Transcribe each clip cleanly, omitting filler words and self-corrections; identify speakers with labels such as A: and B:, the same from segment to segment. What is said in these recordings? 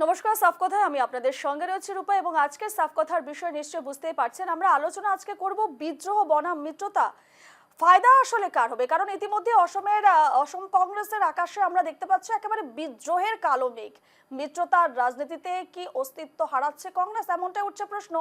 A: নমস্কার, সাফ কথায় আমি আপনাদের সঙ্গে রয়েছি রূপা এবং আজকের সাফ কথার বিষয় নিশ্চয়ই বুঝতেই পারছেন। আমরা আলোচনা আজকে করব বিদ্রোহ বনাম মিত্রতা। ফায়দা আসলে কার হবে? কারণ ইতিমধ্যে অসম কংগ্রেসের আকাশে আমরা দেখতে পাচ্ছি একেবারে বিদ্রোহের কালো মেঘ। মিত্রতার রাজনীতিতে কি অস্তিত্ব হারাচ্ছে কংগ্রেস, এমনটাই উঠছে প্রশ্ন।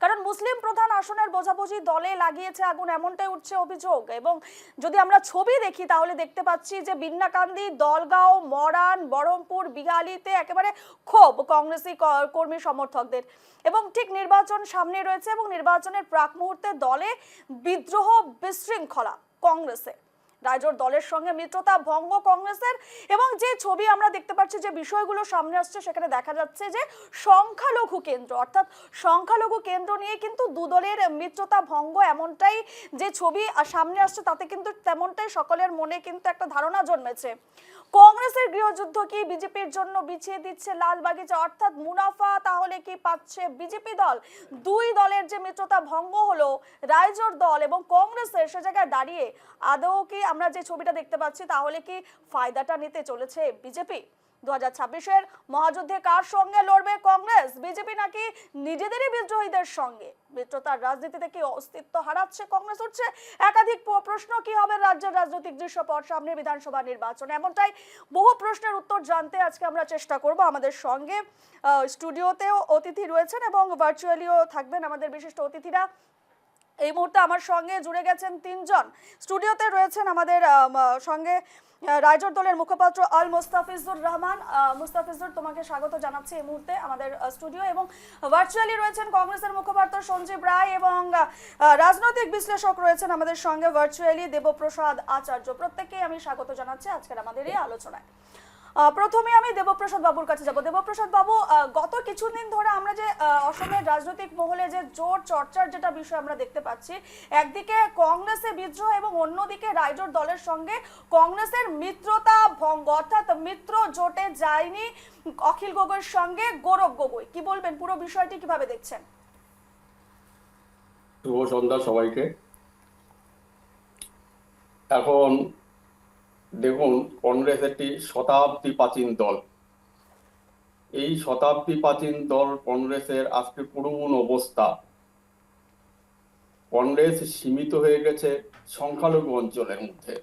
A: কারণ মুসলিম প্রধান আসনের বোঝাবুঝি দলে লাগিয়েছে আগুন, এমনটাই উঠছে অভিযোগ। এবং যদি আমরা ছবি দেখি তাহলে দেখতে পাচ্ছি যে বিন্নাকান্দি, দলগাঁও, মরান, বহরমপুর, বিহালিতে একেবারে ক্ষোভ কংগ্রেসি কর্মী সমর্থকদের। এবং ঠিক নির্বাচন সামনে রয়েছে এবং নির্বাচনের প্রাক মুহূর্তে দলে বিদ্রোহ, বিশৃঙ্খলা কংগ্রেসে। রাইজোর দলের সঙ্গে মিত্রতা ভঙ্গ কংগ্রেসের। এবং যে ছবি আমরা দেখতে পাচ্ছি, যে বিষয়গুলো সামনে আসছে, সেখানে দেখা যাচ্ছে যে সংখ্যালঘু কেন্দ্র, অর্থাৎ সংখ্যালঘু কেন্দ্র নিয়ে কিন্তু দুদলের মিত্রতা ভঙ্গ, এমনটাই যে ছবি সামনে আসছে তাতে কিন্তু তেমনটাই সকলের মনে কিন্তু একটা ধারণা জন্মেছে। কংগ্রেসের গৃহযুদ্ধ কি বিজেপির জন্য বিছিয়ে দিচ্ছে লাল বাগিচা, অর্থাৎ মুনাফা তাহলে কি পাচ্ছে বিজেপি দল? দুই দলের যে মিত্রতা ভঙ্গ হলো, রাইজোর দল এবং কংগ্রেসের, সে জায়গায় দাঁড়িয়ে আদৌ কি আমরা যে ছবিটা দেখতে পাচ্ছি তাহলে কি ফায়দাটা নিতে চলেছে বিজেপি? 2026-এর মহাযুদ্ধে কার সঙ্গে লড়বে কংগ্রেস? বিজেপি নাকি নিজেদেরই বিদ্রোহীদের সঙ্গে? মিত্রতার রাজনীতিতে কি অস্তিত্ব হারাচ্ছে কংগ্রেস? উঠছে একাধিক প্রশ্ন। কি হবে রাজ্যের রাজনৈতিক দৃশ্যপট সামনে বিধানসভা নির্বাচন? এমনটাই বহু প্রশ্নের উত্তর জানতে আজকে আমরা চেষ্টা করব। আমাদের সঙ্গে স্টুডিওতেও অতিথি রয়েছেন এবং ভার্চুয়ালিও থাকবেন আমাদের বিশিষ্ট অতিথিরা। এই মুহূর্তে আমার সঙ্গে জুড়ে গেছেন তিনজন। স্টুডিওতে রয়েছেন আমাদের সঙ্গে রাইজোর দলের মুখপাত্র আল মুস্তাফিজুর রহমান। মুস্তাফিজুর, তোমাকে স্বাগত জানাচ্ছি এই মুহূর্তে আমাদের স্টুডিও। এবং ভার্চুয়ালি রয়েছেন কংগ্রেসের মুখপাত্র সঞ্জীব রায় এবং রাজনৈতিক বিশ্লেষক রয়েছেন আমাদের সঙ্গে ভার্চুয়ালি দেবপ্রসাদ আচার্য। প্রত্যেককেই আমি স্বাগত জানাচ্ছি আজকের আমাদের এই আলোচনায়। প্রথমে আমি দেবপ্রসাদ বাবুর কাছে যাব। দেবপ্রসাদ বাবু, গত কিছুদিন ধরে আমরা যে অসমের রাজনৈতিক মহলে যে জোর চর্চার যেটা বিষয় আমরা দেখতে পাচ্ছি, একদিকে কংগ্রেসে বিদ্রোহ এবং অন্যদিকে রাইজোর দলের সঙ্গে কংগ্রেসের মিত্রতা ভঙ্গ, অর্থাৎ মিত্র জোটে যায়নি অখিল গগৈর সঙ্গে গৌরব গগৈ। কি বলবেন, পুরো বিষয়টি কিভাবে দেখছেন?
B: শুভ সন্ধ্যা সবাইকে। এখন দেখুন, কংগ্রেস একটি শতাব্দী প্রাচীন দল। এই শতাব্দী প্রাচীন দল কংগ্রেসের আজকে করুণ অবস্থা। কংগ্রেস সীমিত হয়ে গেছে সংখ্যালঘু অঞ্চলের মধ্যে।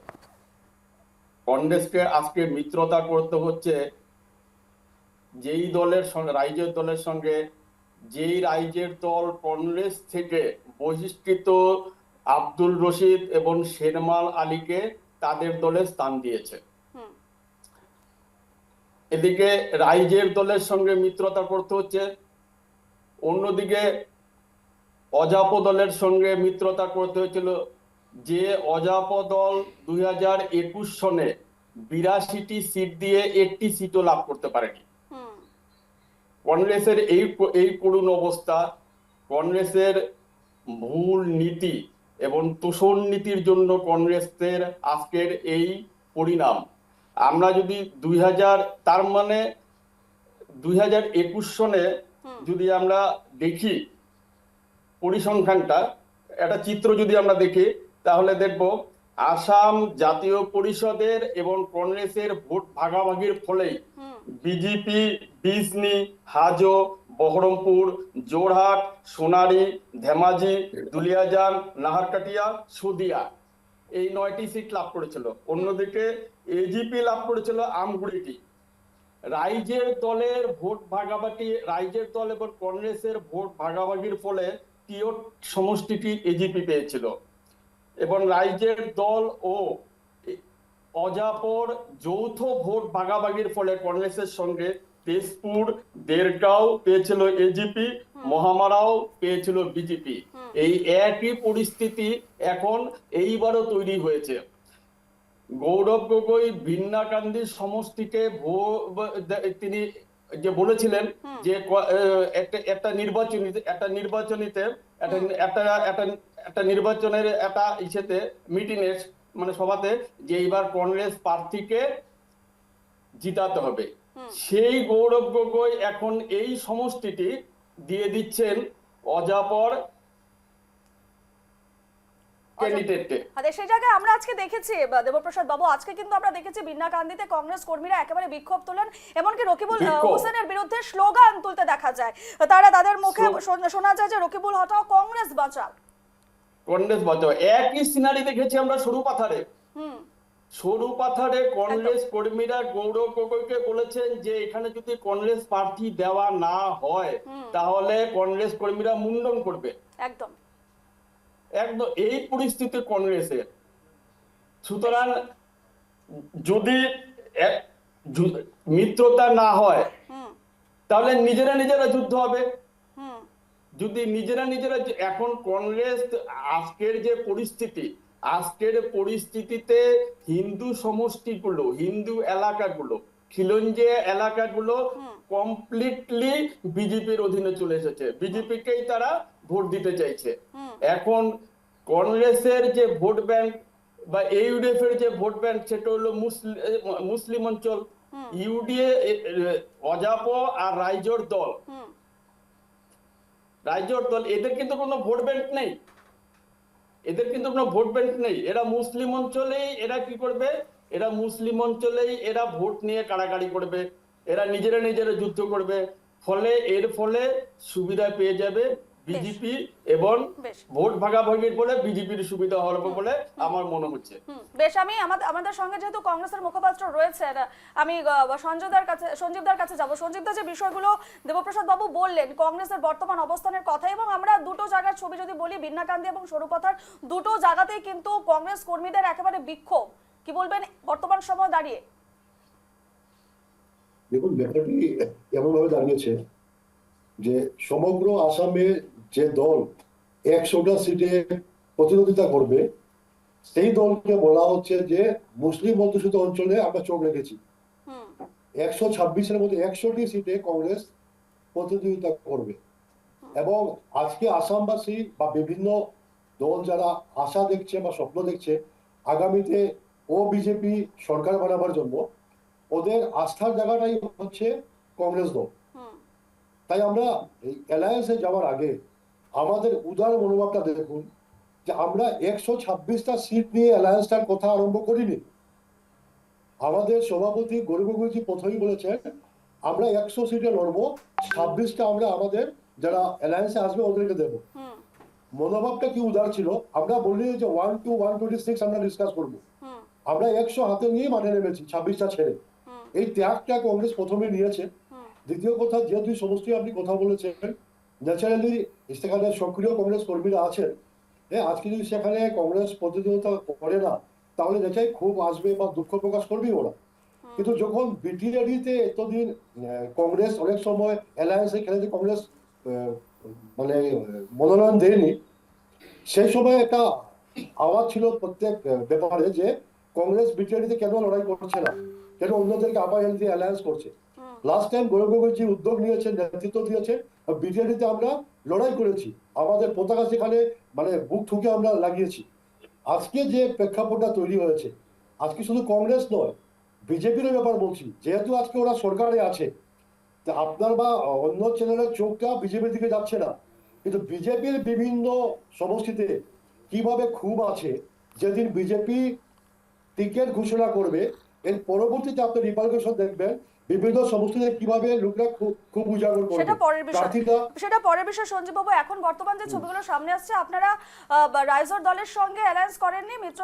B: কংগ্রেসকে আজকে মিত্রতা করতে হচ্ছে যেই দলের সঙ্গে, রাইজের দলের সঙ্গে, যেই রাইজের দল কংগ্রেস থেকে বহিষ্কৃত আব্দুল রশিদ এবং শেরমাল আলীকে তাদের দলে স্থান দিয়েছে। এদিকে রাইজের দলের সঙ্গে মিত্রতা করতে হচ্ছে, অন্যদিকে অজাপ দলের সঙ্গে মিত্রতা করতে হয়েছিল। যে অজাপ দল 2021 সনে 82টি সিট দিয়ে একটি সিটও লাভ করতে পারেনি। কংগ্রেসের এই করুণ অবস্থা, কংগ্রেসের ভুল নীতি এবং তোষণ নীতির জন্য কংগ্রেসের আজকের এই পরিণাম। আমরা যদি 2021 সনে যদি আমরা দেখি পরিসংখ্যানটা, একটা চিত্র যদি আমরা দেখি তাহলে দেখব আসাম জাতীয় পরিষদের এবং কংগ্রেসের ভোট ভাগাভাগির ফলেই বিজেপি বিজনি, হাজো, বহরমপুর, জোরহাট, সোনারি, ধেমাজি, দুলিয়াজান, নাহারকাটিয়া, সুদিয়া এই 9টি সিট লাভ করেছিল। অন্যদিকে এজিপি লাভ করেছিল আমগুড়িটি। রাইজের দলের ভোট ভাগাভাগি, রাইজের দল এবং কংগ্রেসের ভোট ভাগাভাগির ফলে তিয়ট সমষ্টিটি এজিপি পেয়েছিল এবং রাইজের দল ও অজাপর যৌথ ভোট ভাগাভাগির ফলে কংগ্রেসের সঙ্গে তেজপুর, দেরগাঁও পেয়েছিল এজিপি, মহামারাও পেয়েছিল বিজেপি। এই একই পরিস্থিতি এখন এইবারও তৈরি হয়েছে। গৌরব গগৈ ভিন্নাকান্দি সমষ্টিকে তিনি যে বলেছিলেন যে একটা নির্বাচনের একটা ইসেতে মিটিংয়ে, মানে সভাতে, যে এইবার কংগ্রেস প্রার্থীকে জিতাতে হবে। সেই গৌরব গগৈ এখন এই সমষ্টিটি দিয়ে দিচ্ছেন অজাপর ক্যান্ডিডেটকে।
A: সেই জায়গায় আমরা আজকে দেখেছি দেবপ্রসাদ বাবু, আজকে কিন্তু আমরা দেখেছি বিন্নাকান্দিতে কংগ্রেস কর্মীরা একেবারে বিক্ষোভ তোলেন, এমনকি রকিবুল হোসেনের বিরুদ্ধে স্লোগান তুলতে দেখা যায়। তাদের মুখে শোনা যায় যে রকিবুল হটাও, কংগ্রেস বাঁচাও।
B: কংগ্রেস বাঁচাও, একই সিনারি দেখেছি আমরা সরুপাথারে। সরুপাথারে কংগ্রেস কর্মীরা গৌরব গগৈকে বলেছেন যে এখানে যদি কংগ্রেস প্রার্থী দেওয়া না হয় তাহলে কংগ্রেস কর্মীরা মুন্ডন করবে।
A: একদম
B: একদম এই পরিস্থিতি কংগ্রেসের। সুতরাং যদি মিত্রতা না হয় তাহলে নিজেরা নিজেরা যুদ্ধ হবে। যদি নিজেরা এখন কংগ্রেস আজকের যে পরিস্থিতি, আজকের পরিস্থিতিতে হিন্দু সমষ্টিগুলো, হিন্দু এলাকাগুলো, খিলঞ্জে এলাকাগুলো কমপ্লিটলি বিজেপির অধীনে চলে এসেছে, বিজেপিকেই তারা ভোট দিতে চাইছে। এখন কংগ্রেসের যে ভোট ব্যাংক বা ইউডিএফ এর যে ভোট ব্যাংক সেটা হলো মুসলিম অঞ্চল। ইউডিএ, অজাপ আর রাইজোর দল, এদের কিন্তু কোনো ভোট ব্যাংক নেই, এরা মুসলিম অঞ্চলেই এরা কি করবে, এরা মুসলিম অঞ্চলেই এরা ভোট নিয়ে কাড়াকাড়ি করবে, এরা নিজেরা যুদ্ধ করবে। এর ফলে সুবিধা পেয়ে যাবে বিজেপি এবং ভোট ভাগাভাগির ফলে বিজেপির সুবিধা হবে বলে আমার মনে হচ্ছে।
A: বেশ, আমি আমাদের সঙ্গে যেহেতু কংগ্রেসের মুখপাত্র রয়েছেন, আমি সঞ্জীবদার কাছে যাব। সঞ্জীবদা, যে বিষয়গুলো দেবপ্রসাদ বাবু বললেন কংগ্রেসের বর্তমান অবস্থানের কথা, এবং আমরা দুটো জায়গার ছবি যদি বলি, বিন্নাকান্দি এবং সরুপাথার দুটো জায়গাতেই কিন্তু কংগ্রেস কর্মীদের একেবারে বিক্ষোভ, কি বলবেন বর্তমান সময় দাঁড়িয়ে?
C: দেখুন, ব্যাপারটি এমনভাবে দাঁড়িয়েছে যে সমগ্র আসামে যে দল 100টা সিটে প্রতিদ্বন্দ্বিতা করবে সেই দলকে বলা হচ্ছে যে মুসলিম অধ্যুষিত অঞ্চলে আমরা চোখ রেখেছি। 126-এর মধ্যে 100টি সিটে কংগ্রেস প্রতিদ্বন্দ্বিতা করবে। এবং আজকে আসামবাসী বা বিভিন্ন দল যারা আশা দেখছে বা স্বপ্ন দেখছে আগামীতে ও বিজেপি সরকার বানাবার জন্য, ওদের আস্থার জায়গাটাই হচ্ছে কংগ্রেস দল। তাই আমরা এই অ্যালায়েন্সে যাওয়ার আগে আমাদের উদার মনোভাবটা দেখুন যে আমরা 126টা সিট নিয়ে অ্যালায়েন্সটার কথা আরম্ভ করিনি। আমাদের সভাপতি গৌরব গগৈজি প্রথমেই বলেছেন আমরা 100 সিটে লড়বো, 26টা আমরা আমাদের যারা অ্যালায়েন্সে আসবে ওদেরকে দেবো। মনোভাবটা কি উদার ছিল, আমরা বললি যে 1 to 126 আমরা ডিসকাস করবো। আমরা 100 হাতে নিয়ে মাঠে নেমেছি 26টা ছেড়ে। এই ত্যাগটা কংগ্রেস প্রথমে নিয়েছে। দ্বিতীয় কথা, যে দুই সমষ্টি আপনি কথা বলেছেন, ন্যাচারালি সেখানে সক্রিয় কংগ্রেস কর্মীরা আছেন। আজকে যদি সেখানে কংগ্রেস প্রতিদ্বন্দ্বিতা করে না তাহলে দেখাই খুব আসবে বা দুঃখ প্রকাশ করবে ওরা। কিন্তু যখন বিটিআরডিতে এতদিন কংগ্রেস অনেক সময় অ্যালায়েন্সে খেলে কংগ্রেস মানে মনোনয়ন দেয়নি, সেই সময় একটা আওয়াজ ছিল প্রত্যেক ব্যাপারে যে কংগ্রেস বিটিআরডিতে কেন লড়াই করছে না, কেন অন্যদেরকে আবার এনে অ্যালায়েন্স করছে। লাস্ট টাইম গৌরব গগৈজি উদ্যোগ নিয়েছেন, নেতৃত্ব দিয়েছেন, বিটিআরডিতে আমরা লড়াই করেছি, আমাদের পতাকা সেখানে মানে বুক ঠুকে আমরা লাগিয়েছি। আজকে যে প্রেক্ষাপটটা তৈরি হয়েছে, আজকে শুধু কংগ্রেস নয় বিজেপির ব্যাপার বলছি, যেহেতু আজকে ওরা সরকারে আছে, আপনার বা অন্য চ্যানেলের চোখটা বিজেপির দিকে যাচ্ছে না, কিন্তু বিজেপির বিভিন্ন সমষ্টিতে কিভাবে ক্ষোভ আছে, যেদিন বিজেপি টিকিট ঘোষণা করবে এর পরবর্তীতে আপনি রিপার্কেশন দেখবেন বিভিন্ন সমষ্টিতে কিভাবে লোকরা খুব উজাগর করবে।
A: সেটা পরের বিষয় সঞ্জীব বাবু। এখন বর্তমান যে ছবিগুলো সামনে আসছে, আপনারা রাইজোর দলের সঙ্গে অ্যালায়েন্স করেননি, মিত্র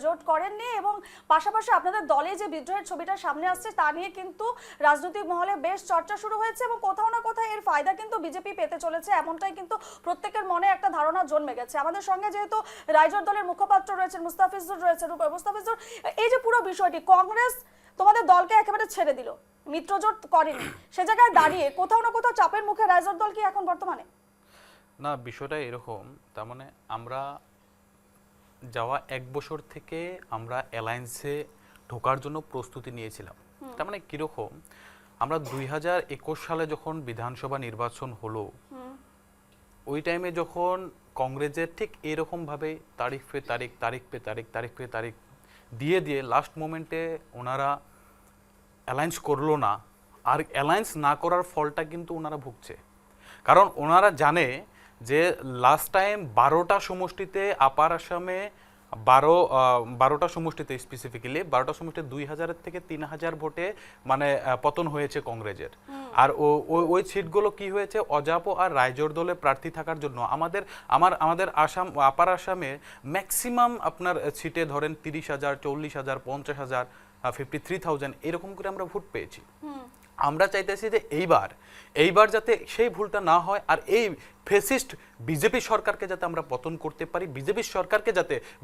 A: জোট করেননি, এবং পাশাপাশি আপনাদের দলে যে বিদ্রোহের ছবিটা সামনে আসছে তা নিয়ে কিন্তু রাজনৈতিক মহলে বেশ চর্চা শুরু হয়েছে, এবং কোথাও না কোথাও এর ফায়দা কিন্তু বিজেপি পেতে চলেছে, এমনটাই কিন্তু প্রত্যেকের মনে একটা ধারণা জন্মে গেছে। আমাদের সঙ্গে যেহেতু রাইজোর দলের মুখপাত্র রয়েছেন, মুস্তাফিজুর রয়েছেন, মুস্তাফিজুর, এই যে পুরো বিষয়টি, কংগ্রেস তোমাদের দলকে একেবারে ছেড়ে দিল, মিত্রজোট করেনি, সে জায়গায় দাঁড়িয়ে কোথাও না কোথাও চাপের মুখে রাইজোর দল কি এখন বর্তমানে?
D: না, বিষয়টা এরকম, তার মানে আমরা যাওয়া 1 বছর থেকে আমরা অ্যালায়েন্সে ঢোকার জন্য প্রস্তুতি নিয়েছিলাম। তার মানে কিরকম, আমরা 2021 সালে যখন বিধানসভা নির্বাচন হলো, ওই টাইমে যখন কংগ্রেসের ঠিক এরকমভাবে তারিখ পে তারিখ দিয়ে লাস্ট মোমেন্টে ওনারা অ্যালায়েন্স করলো না, আর অ্যালায়েন্স না করার ফলটা কিন্তু ওনারা ভুগছে। কারণ ওনারা জানে যে লাস্ট টাইম 12টা সমষ্টিতে আপার আসামে 12টা সমষ্টিতে স্পেসিফিক্যালি 12টা সমষ্টিতে 2000 থেকে 3000 ভোটে মানে পতন হয়েছে কংগ্রেসের। আর ওই সিটগুলো কি হয়েছে, অজাপো আর রাইজোর দলের প্রার্থী থাকার জন্য আমাদের আসাম আপার আসামে ম্যাক্সিমাম আপনার সিটে ধরেন 30,000, 40,000, 50,000, 53,000 এরকম করে আমরা ভোট পেয়েছি। আমরা চাইতেছি যে এইবার যাতে সেই ভুলটা না হয়, আর এই ফেসিস্ট বিজেপি সরকারকে যাতে আমরা পতন করতে পারি,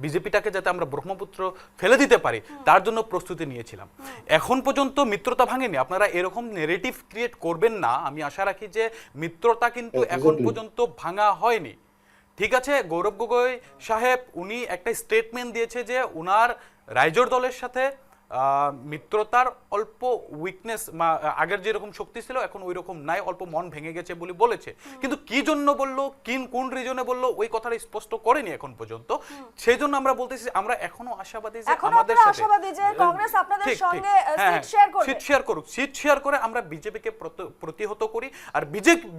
D: বিজেপিটাকে যাতে আমরা ব্রহ্মপুত্র ফেলে দিতে পারি, তার জন্য প্রস্তুতি নিয়েছিলাম। এখন পর্যন্ত মিত্রতা ভাঙেনি। আপনারা এরকম নেরেটিভ ক্রিয়েট করবেন না। আমি আশা রাখি যে মিত্রতা কিন্তু এখন পর্যন্ত ভাঙা হয়নি। ঠিক আছে, গৌরব গগৈ সাহেব উনি একটা স্টেটমেন্ট দিয়েছে যে উনার রাইজোর দলের সাথে মিত্রতার অল্প উইকনেস, আগের যেরকম শক্তি ছিল এখন ওই রকম নাই, অল্প মন ভেঙে গেছে বলে বলেছে। কিন্তু কি জন্য বললো, কোন রিজনে বললো, ওই কথাটা স্পষ্ট করেনি এখন পর্যন্ত। সেই জন্য আমরা বলতেছি আমরা এখনো আশাবাদী যে আমাদের সাথে
A: কংগ্রেস আপনাদের সঙ্গে
D: সিট শেয়ার করে আমরা বিজেপিকে প্রতিহত করি। আর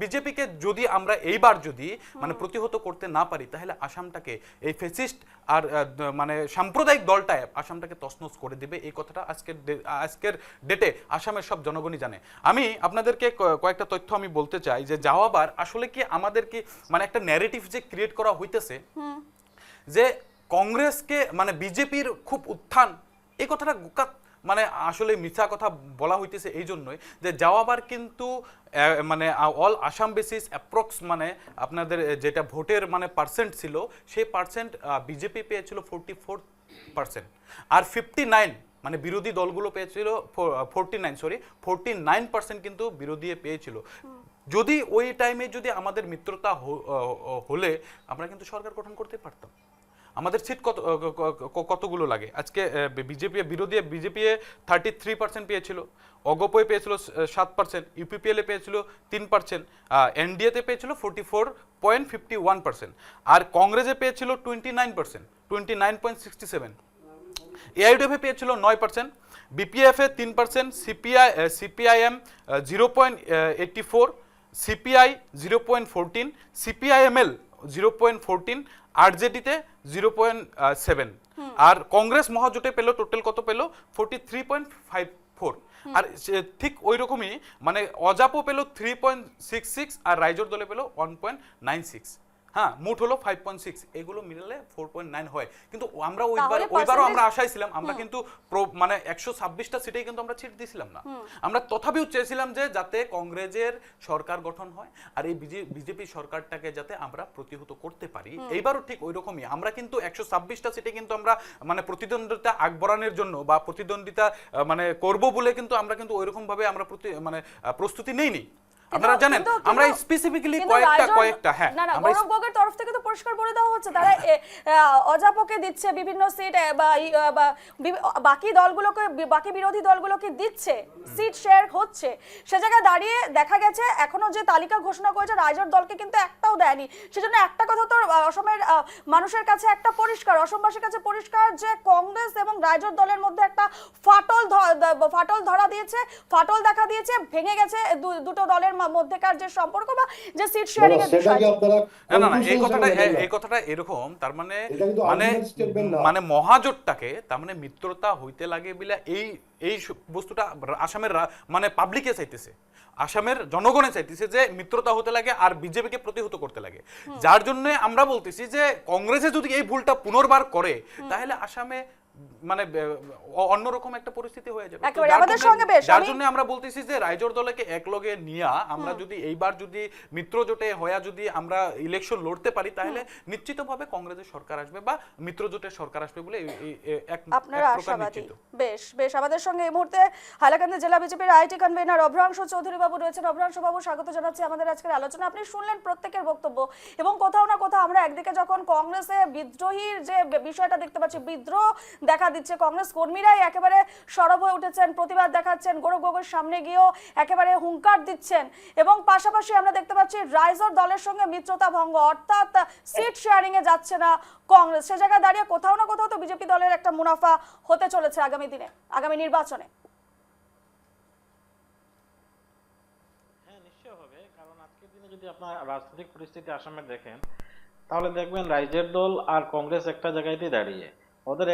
D: বিজেপিকে যদি আমরা এইবার যদি মানে প্রতিহত করতে না পারি, তাহলে আসামটাকে এই ফেসিস্ট আর মানে সাম্প্রদায়িক দলটায় আসামটাকে তছনছ করে দিবে। এই কথাটা আজকের ডেটে আসামের সব জনগণই জানে। আমি আপনাদেরকে কয়েকটা তথ্য আমি বলতে চাই যে যাওয়াবার আসলে কি আমাদের কি মানে একটা ন্যারেটিভ যে ক্রিয়েট করা হইতেছে যে কংগ্রেসকে মানে বিজেপির খুব উত্থান, এই কথাটা মানে আসলে মিথ্যা কথা বলা হইতেছে এই জন্যই যে যাওয়াবার কিন্তু মানে অল আসাম বেসিস অ্যাপ্রক্স মানে আপনাদের যেটা ভোটের মানে পার্সেন্ট ছিল সেই পার্সেন্ট বিজেপি পেয়েছিল 44%, আর 59 মানে বিরোধী দলগুলো পেয়েছিল 49% কিন্তু বিরোধী পেয়েছিল। যদি ওই টাইমে যদি আমাদের মিত্রতা হলে আমরা কিন্তু সরকার গঠন করতে পারতাম। আমাদের সিট কতগুলো লাগে আজকে, বিরোধী বিজেপি 33% পেয়েছিল, অগপোয় পেয়েছিল 7%, ইউপিপিএল এ পেয়েছিল 3%, এনডিএতে পেয়েছিল 44.51%, আর কংগ্রেসে পেয়েছিল 29.67, এআইডিএফ পেয়েছিল 9%, বিপিএফ এ 3%, সিপিআইএম 0.84, সিপিআই 0.14, সিপিআইএমএল 0.14, আরজেডিতে 0.7, আর কংগ্রেস মহাজোটে পেল টোটাল কত পেল 43.54, আর ঠিক ওই রকমই মানে অজাপো পেল 3.66, আর রাইজোর দলে পেল 1.96। হ্যাঁ, মোট হলো 5.6, এগুলো মিলালে 4.9 হয়। কিন্তু আমরা ওইবারও আমরা আশাই ছিলাম, আমরা কিন্তু মানে 126টা সিটেই কিন্তু আমরা সিট দিছিলাম না। আমরা তথাপিও চেয়েছিলাম যে যাতে কংগ্রেসের সরকার গঠন হয় আর এই বিজেপি সরকারটাকে যাতে আমরা প্রতিহত করতে পারি। এইবারও ঠিক ওই রকমই আমরা কিন্তু 126টা সিটে কিন্তু আমরা মানে প্রতিদ্বন্দ্বিতা আগবড়ানোর জন্য বা প্রতিদ্বন্দ্বিতা মানে করব বলে কিন্তু আমরা কিন্তু ওইরকম ভাবে আমরা মানে প্রস্তুতি নেইনি। আপনারা জানেন আমরা স্পেসিফিক্যালি কয়েকটা হ্যাঁ
A: না গৌরব গগৈর তরফ থেকে তো পরিষ্কার বলে দেওয়া হচ্ছে তারা অজাপোকে দিচ্ছে বিভিন্ন সিট, বা বাকি দলগুলোকে, বাকি বিরোধী দলগুলোকে দিচ্ছে, সিট শেয়ার হচ্ছে। সে জায়গায় দাঁড়িয়ে দেখা গেছে এখনো যে তালিকা ঘোষণা করেছে রাইজোর দলকে কিন্তু একটাও দেয়নি। সেজন্য একটা কথা তো অসমের মানুষের কাছে একটা পরিষ্কার, অসমবাসীর কাছে পরিষ্কার যে কংগ্রেস এবং রাইজোর দলের মধ্যে একটা ফাটল ধরা দিয়েছে, ফাটল দেখা দিয়েছে, ভেঙে গেছে দুটো দলের মধ্যেকার যে সম্পর্ক বা যে সিট শেয়ারিং এর বিষয়।
D: না এই কথাটা এরকম, তার মানে মানে মহাজোটটাকে তার মানে মিত্রতা হইতে লাগে বলে এই বস্তুটা আসামের মানে পাবলিকে চাইতেছে, আসামের জনগণে চাইতেছে যে মিত্রতা হতে লাগে আর বিজেপিকে প্রতিহত করতে লাগে। যার জন্য আমরা বলতেছি যে কংগ্রেসে যদি এই ভুলটা পুনর্বার করে তাহলে আসামে মানে অন্যরকম একটা পরিস্থিতি হয়ে যাবে। যার জন্য আমরা বলতেছি যে রাইজোর দলকে একলগে নিয়ে আমরা যদি এইবার যদি মিত্র জোটে হয়ে যদি আমরা ইলেকশন লড়তে পারি তাহলে নিশ্চিতভাবে কংগ্রেসের সরকার আসবে বা মিত্র জোটের সরকার আসবে বলে
A: আপনারা আশাবাদী। বেশ আমাদের সঙ্গে এই মুহূর্তে হাইলাকান্দি জেলা বিজেপির আইটি কনভেনর অভ্রাংশু চৌধুরী বাবু রয়েছেন। অভ্রাংশু বাবু, স্বাগত জানাচ্ছি আমাদের আজকের আলোচনা। আপনি শুনলেন প্রত্যেকের বক্তব্য এবং কোথাও না কোথাও আমরা একদিকে যখন কংগ্রেসে বিদ্রোহীর যে বিষয়টা দেখতে পাচ্ছি, বিদ্রোহ দেখা দিচ্ছে, কংগ্রেস কর্মীরাই একেবারে সরব হয়ে উঠেছেন, প্রতিবাদ দেখাচ্ছেন, গৌরব গগৈর সামনে গিয়েও একেবারে হুঙ্কার দিচ্ছেন, এবং পাশাপাশি আমরা দেখতে পাচ্ছি রাইজোর দলের সঙ্গে মিত্রতা ভঙ্গ, অর্থাৎ সিট শেয়ারিং এ যাচ্ছে না কংগ্রেস। সে জায়গায় দাঁড়িয়ে কোথাও না কোথাও তো বিজেপি দলের একটা মুনাফা হতে চলেছে আগামী দিনে, আগামী নির্বাচনে।
E: হ্যাঁ, নিশ্চয় হবে, কারণ আজকে আজকের দিনে যদি আপনার রাজনৈতিক পরিস্থিতি আসামে দেখেন, তাহলে দেখবেন রাইজের দল আর কংগ্রেস একটা জায়গাতেই দাঁড়িয়ে। ওদের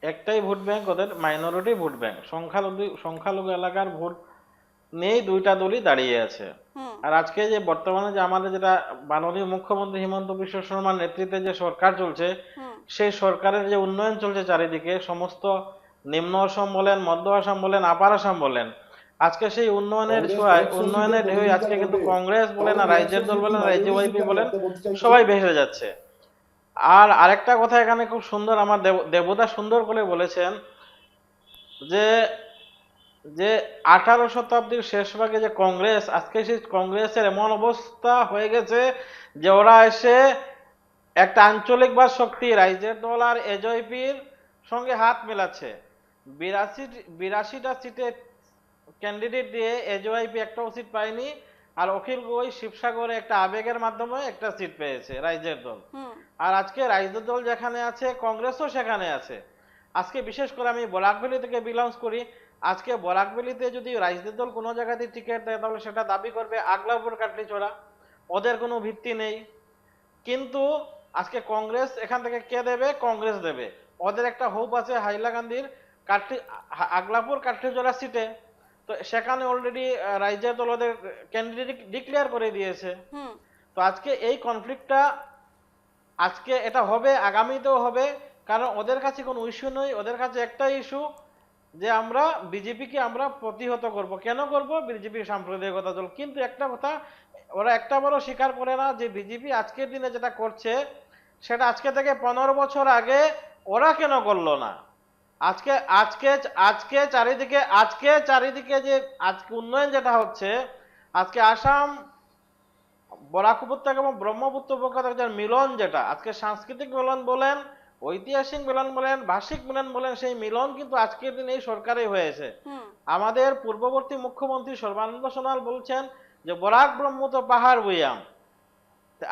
E: একটাই ভোট ব্যাংক, ওদের মাইনরিটি ভোট ব্যাংক, সংখ্যালঘু এলাকার ভোট নেই, দুইটা দলই দাঁড়িয়ে আছে।
A: হুম
E: আর আজকে যে বর্তমানে যে আমাদের যেটা মাননীয় মুখ্যমন্ত্রী হিমন্ত বিশ্ব শর্মার নেতৃত্বে যে সরকার চলছে,
A: হুম
E: সেই সরকারের যে উন্নয়ন চলছে চারিদিকে, সমস্ত নিম্ন আসাম বলেন, মধ্য আসাম বলেন, আপার আসাম বলেন, আজকে সেই উন্নয়নের
C: কংগ্রেস
E: ছোঁয়ায়,
C: 100
E: উন্নয়নের
C: সিটে
E: ঢেউয়ে আজকে কিন্তু
C: প্রতিযোগিতা
E: কংগ্রেস বলেন আর
C: তাহলে
E: রাজ্যের
C: 100
E: দল
C: সিট
E: বলেন, রাজ্য
C: minority
E: ওয়াইপি
C: সিট
E: বলেন,
C: আপনি বলতে চাইছেন?
E: সবাই ভেসে যাচ্ছে। আর আরেকটা কথা এখানে খুব সুন্দর আমার দেবদা সুন্দর করে বলেছেন যে যে 18 শতাব্দীর শেষ ভাগে যে কংগ্রেস, আজকে সেই কংগ্রেসের এমন অবস্থা হয়ে গেছে যে ওরা এসে একটা আঞ্চলিকবাদ শক্তি রাইজের দল আর এজেপির সঙ্গে হাত মেলাচ্ছে। 82টা সিটে ক্যান্ডিডেট দিয়ে এজেপি একটাও সিট পায়নি, আর অখিল গগৈ শিবসাগরে একটা আবেগের মাধ্যমে একটা সিট পেয়েছে রাইজের দল।
A: হুম
E: আর আজকে রাইজের দল যেখানে আছে, কংগ্রেসও সেখানে আছে। আজকে বিশেষ করে আমি বরাকভ্যালি থেকে বিলংস করি, আজকে বরাকভ্যালিতে যদি রাইজের দল কোনো জায়গাতে টিকিট দেয়, তাহলে সেটা দাবি করবে আগলাপুর কাটলিছড়া, ওদের কোনো ভিত্তি নেই। কিন্তু আজকে কংগ্রেস এখান থেকে কে দেবে? কংগ্রেস দেবে। ওদের একটা হোপ আছে হাইলাকান্দির আগলাপুর কাটলিছড়া সিটে, তো সেখানে অলরেডি রাইজের দল ওদের ক্যান্ডিডেট ডিক্লেয়ার করে দিয়েছে।
A: হুম
E: তো আজকে এই কনফ্লিক্টটা আজকে এটা হবে, আগামীতেও হবে, কারণ ওদের কাছে কোনো ইস্যু নেই, ওদের কাছে একটাই ইস্যু যে আমরা বিজেপিকে আমরা প্রতিহত করব। কেন করব? বিজেপি সাম্প্রদায়িকতা দল। কিন্তু একটা কথা ওরা একটা বড় স্বীকার করে না যে বিজেপি আজকের দিনে যেটা করছে সেটা আজকে থেকে 15 বছর আগে ওরা কেন করলো না। আজকে আজকে আজকে চারিদিকে যে আজকে উন্নয়ন যেটা হচ্ছে, আজকে আসাম, বরাক উপত্যকা এবং ব্রহ্মপুত্র উপত্যকার যে মিলন, যেটা আজকে সাংস্কৃতিক মিলন বলেন, ঐতিহাসিক মিলন বলেন, ভাষিক মিলন বলেন, সেই মিলন কিন্তু আজকের দিনে এই সরকারে হয়েছে।
A: হুম
E: আমাদের পূর্ববর্তী মুখ্যমন্ত্রী সর্বানন্দ সোনোয়াল বলছেন যে বরাক ব্রহ্মপুত্র পাহাড় বইয়াম।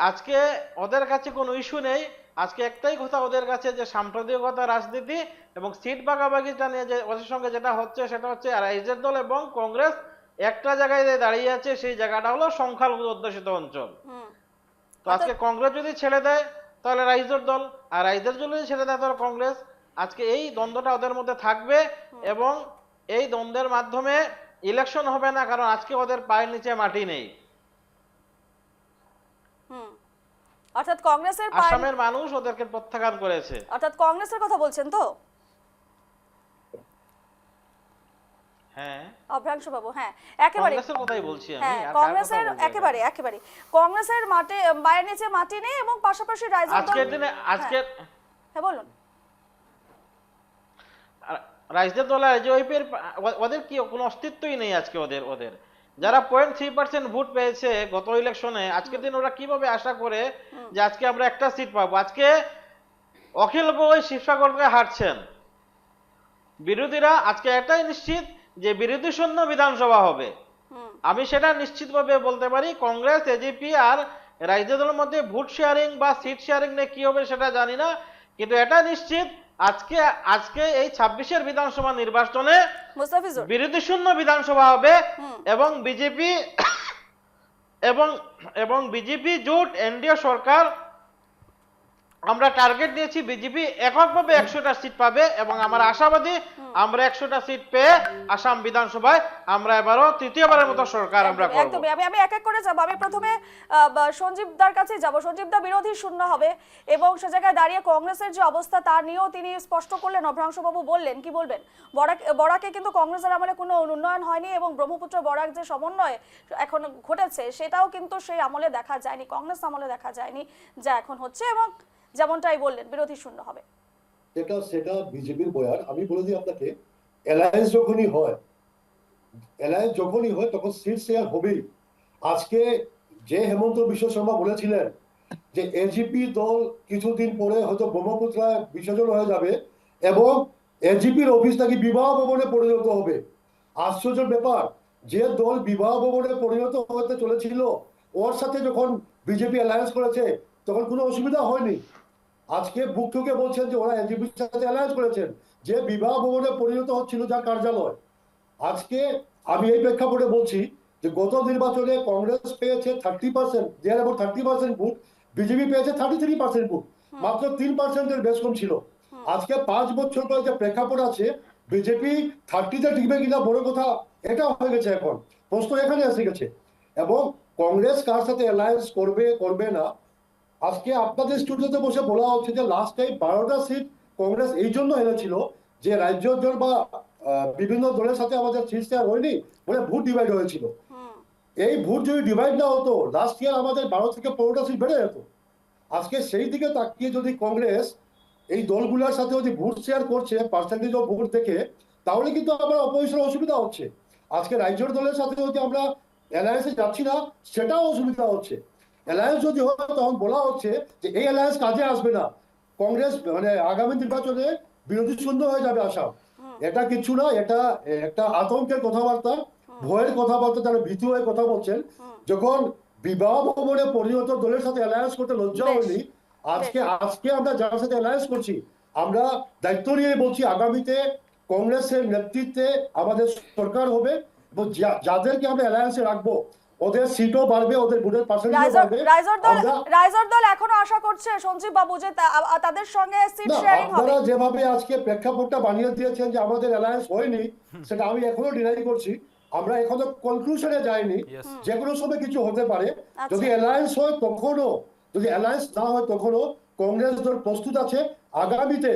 E: আজকে ওদের কাছে কোনো ইস্যু নেই, আজকে একটাই কথা ওদের কাছে যে সাম্প্রদায়িকতা রাজনীতি এবং সিট ভাগাভাগিটা নিয়ে যে ওদের সঙ্গে যেটা হচ্ছে সেটা হচ্ছে রাইজের দল এবং কংগ্রেস একটা জায়গায় যে দাঁড়িয়ে আছে, সেই জায়গাটা হলো সংখ্যালঘু অধ্যুষিত অঞ্চল।
A: হুম
E: তো আজকে কংগ্রেস যদি ছেড়ে দেয় তাহলে রাইজের দল, আর রাইজের দল যদি ছেড়ে দেয় তাহলে কংগ্রেস। আজকে এই দ্বন্দ্বটা ওদের মধ্যে থাকবে এবং এই দ্বন্দ্বের মাধ্যমে ইলেকশন হবে না, কারণ আজকে ওদের পায়ের নিচে মাটি নেই।
A: হুম অর্থাৎ কংগ্রেসের
E: আসামের মানুষ ওদেরকে প্রত্যাখ্যান করেছে।
A: অর্থাৎ কংগ্রেসের কথা বলছেন তো
E: হ্যাঁ,
A: অভ্রাংশু বাবু? হ্যাঁ, একেবারে
E: কংগ্রেসের কথাই বলছি আমি।
A: হ্যাঁ,
E: আর কার
A: কংগ্রেসের
E: কথা বলবো
A: একেবারে কংগ্রেসের মায়ের নিচে মাটি নেই এবং পাশাপাশি রাইজের দল।
E: আজকের দিনে আজকের
A: হ্যাঁ বলুন।
E: রাইজের দল আর এজেপির ওদের কি কোনো অস্তিত্বই নেই আজকে। ওদের যারা 0.3% ভোট পেয়েছে গত ইলেকশনে, আজকের দিন ওরা কিভাবে আশা করে যে আজকে আমরা একটা সিট পাবো? আজকে অখিল গগৈ শিবসাগরকে হারছেন। বিরোধীরা আজকে এটাই নিশ্চিত যে বিরোধী শূন্য বিধানসভা হবে।
A: হুম
E: আমি সেটা নিশ্চিতভাবে বলতে পারি। কংগ্রেস, এজেপি আর রাজ্য দলের মধ্যে ভোট শেয়ারিং বা সিট শেয়ারিং নিয়ে কি হবে সেটা জানি না, কিন্তু এটা নিশ্চিত আজকে এই 26-এর বিধানসভা নির্বাচনে
A: মুস্তাফিজুর,
E: বিরোধী শূন্য বিধানসভা হবে
A: হুম
E: এবং বিজেপি এবং বিজেপি জোট এনডিএ সরকার, আমরা টার্গেট নিয়েছি বিজেপি এককভাবে 100টা সিট পাবে এবং আমরা আশাবাদী আমরা 100টা সিট পেয়ে আসাম বিধানসভায় আমরা এবারও তৃতীয়বারের মতো সরকার আমরা করব।
A: একদমই। আমি এক এক করে যাব। আমি প্রথমে সঞ্জীব দার কাছে যাব। সঞ্জীব দা, বিরোধী শূন্য হবে এবং সে জায়গায় দাঁড়িয়ে কংগ্রেসের যে অবস্থা তা নিয়েও তিনি স্পষ্ট করলেন। অভ্রাংশু বাবু বললেন, কি বলবেন? বরাকে কিন্তু কংগ্রেসের আমলে কোনো উন্নয়ন হয়নি এবং ব্রহ্মপুত্র বরাক যে সমন্বয় এখন ঘটেছে সেটাও কিন্তু সেই আমলে দেখা যায়নি, কংগ্রেস আমলে দেখা যায়নি যা এখন হচ্ছে, এবং যেমনটাই বললেন বিরোধী শূন্য হবে।
C: সেটা বিজেপির বয়ান। আমি বলে দিই আপনাকে, অ্যালায়েন্স যখনই হয় তখন সিট শেয়ার হবেই। আজকে যে হেমন্ত বিশ্ব শর্মা বলেছিলেন যে এজিপি দল কিছুদিন পরে হয়তো ব্রহ্মপুত্রায় বিসর্জন হয়ে যাবে এবং এজিপির অফিস নাকি বিবাহ ভবনে পরিণত হবে। আশ্চর্যের ব্যাপার, যে দল বিবাহ ভবনে পরিণত হতে চলেছিল ওর সাথে যখন বিজেপি অ্যালায়েন্স করেছে তখন কোনো অসুবিধা হয়নি। আজকে বুক ঠুকে বলছেন যে ওরা এনজিপির সাথে অ্যালায়েন্স করেছেন, যে বিবাহ ভবনে পরিণত হচ্ছিল যার কার্যালয়। আজকে আমি এই প্রেক্ষাপটে বলছি যে গত নির্বাচনে কংগ্রেস পেয়েছে 30%, দেয়ার অ্যাবাউট 30% ভোট, বিজেপি পেয়েছে 33% ভোট, মাত্র 3%-এর বেশ কম ছিল। আজকে 5 বছর পরে যে প্রেক্ষাপট আছে, বিজেপি 30-তে টিকবে কিনা বড় কথা এটা হয়ে গেছে এখন, প্রশ্ন এখানে এসে গেছে। এবং কংগ্রেস কার সাথে অ্যালায়েন্স করবে করবে না, আজকে আপনাদের স্টুডিওতে বসে বলা হচ্ছে যে লাস্ট টাইম 12টা সিট কংগ্রেস এই জন্য এনেছিল যে রাজ্য দল বা বিভিন্ন দলের সাথে আমাদের সিট শেয়ার হয়নি বলে ভোট ডিভাইড হয়েছিল। এই ভোট যদি ডিভাইড না হতো, লাস্ট ইয়ার আমাদের 12 থেকে 15টা সিট বেড়ে যেত। আজকে সেই দিকে তাকিয়ে যদি কংগ্রেস এই দলগুলোর সাথে যদি ভোট শেয়ার করছে পার্সেন্টেজ অফ ভোট দেখে, তাহলে কিন্তু আমরা অপোজিশনের অসুবিধা হচ্ছে। আজকে রাজ্যের দলের সাথে যদি আমরা অ্যালায়েন্সে যাচ্ছি না, সেটাও অসুবিধা হচ্ছে। অ্যালায়েন্স যদি হয় তখন বলা হচ্ছে যে এই অ্যালায়েন্স কাজে আসবে না, কংগ্রেস মানে আগামী নির্বাচনে বিরোধী শূন্য হয়ে যাবে আসাম। এটা কিছু না, এটা একটা আতঙ্কের কথাবার্তা, ভয়ের কথাবার্তা, তারা ভীতু হয়ে কথা বলছেন। যখন বিবাহ ভবনে পরিণত দলের সাথে অ্যালায়েন্স করতে লজ্জা
A: বেশ,
C: হয়নি, আজকে আমরা যার সাথে অ্যালায়েন্স করছি, আমরা দায়িত্ব নিয়ে বলছি আগামীতে কংগ্রেসের নেতৃত্বে আমাদের সরকার হবে এবং যাদেরকে আমরা অ্যালায়েন্সে রাখবো ওদের সিটও বাড়বে, ওদের ভোটের পার্সেন্টেজও বাড়বে।
A: রাইজর দল এখনো আশা করছে সঞ্জীব বাবু যে তাদের সঙ্গে সিট
C: না,
A: শেয়ারিং হবে।
C: আপনারা যেভাবে আজকে প্রেক্ষাপটটা বানিয়ে দিয়েছেন যে আমাদের অ্যালায়েন্স হয়নি, সেটা আমি এখনো ডিনাই করছি। আমরা এখনো কনক্লুশনে যাইনি, যে কোনো সময় কিছু হতে পারে। যদি অ্যালায়েন্স হয় তখনও, যদি অ্যালায়েন্স না হয় তখনও কংগ্রেস দল প্রস্তুত আছে আগামীতে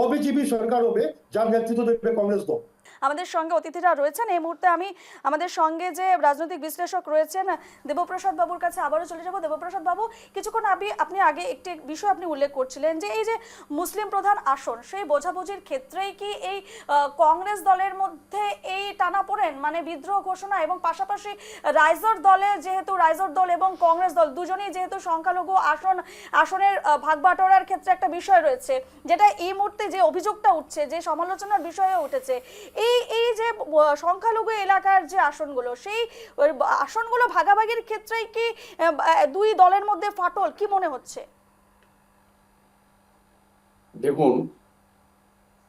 C: অবিজেপি সরকার হবে যার নেতৃত্ব দেবে কংগ্রেস দল।
A: আমাদের সঙ্গে অতিথিরা রয়েছেন এই মুহূর্তে। আমি আমাদের সঙ্গে যে রাজনৈতিক বিশ্লেষক রয়েছেন দেবপ্রসাদ বাবুর কাছে আবারও চলে যাব। দেবপ্রসাদ বাবু, কিছুক্ষণ আপনি আগে একটি বিষয় আপনি উল্লেখ করছিলেন যে এই যে মুসলিম প্রধান আসন, সেই বোঝাবুঝির ক্ষেত্রেই কি এই কংগ্রেস দলের মধ্যে এই টানাপোড়েন, মানে বিদ্রোহ ঘোষণা, এবং পাশাপাশি রাইজর দলে, যেহেতু রাইজর দল এবং কংগ্রেস দল দুজনেই যেহেতু সংখ্যালঘু আসনের ভাগবাটোয়ারার ক্ষেত্রে একটা বিষয় রয়েছে, যেটা এই মুহূর্তে যে অভিযোগটা উঠছে, যে সমালোচনার বিষয়ে উঠেছে, এই যে সংখ্যালঘু এলাকার যে আসনগুলো, সেই আসনগুলো ভাগাভাগির ক্ষেত্রে কি দুই দলের মধ্যে ফাটল, কি মনে হচ্ছে?
B: দেখুন,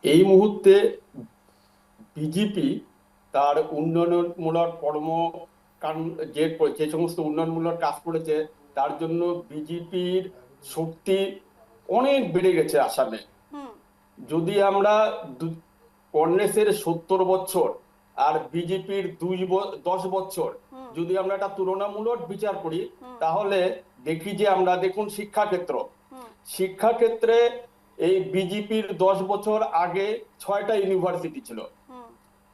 B: এই মুহূর্তে বিজেপি তার উন্নয়নমূলক যে সমস্ত উন্নয়নমূলক কাজ করেছে তার জন্য বিজেপির শক্তি অনেক বেড়ে গেছে আসামে। যদি আমরা কংগ্রেসের 70 বছর আর বিজেপির 10 বছর যদি আমরা একটা তুলনামূলক বিচার করি, তাহলে দেখি যে আমরা দেখুন শিক্ষাক্ষেত্রে এই বিজেপির 10 বছর আগে 6টা ইউনিভার্সিটি ছিল,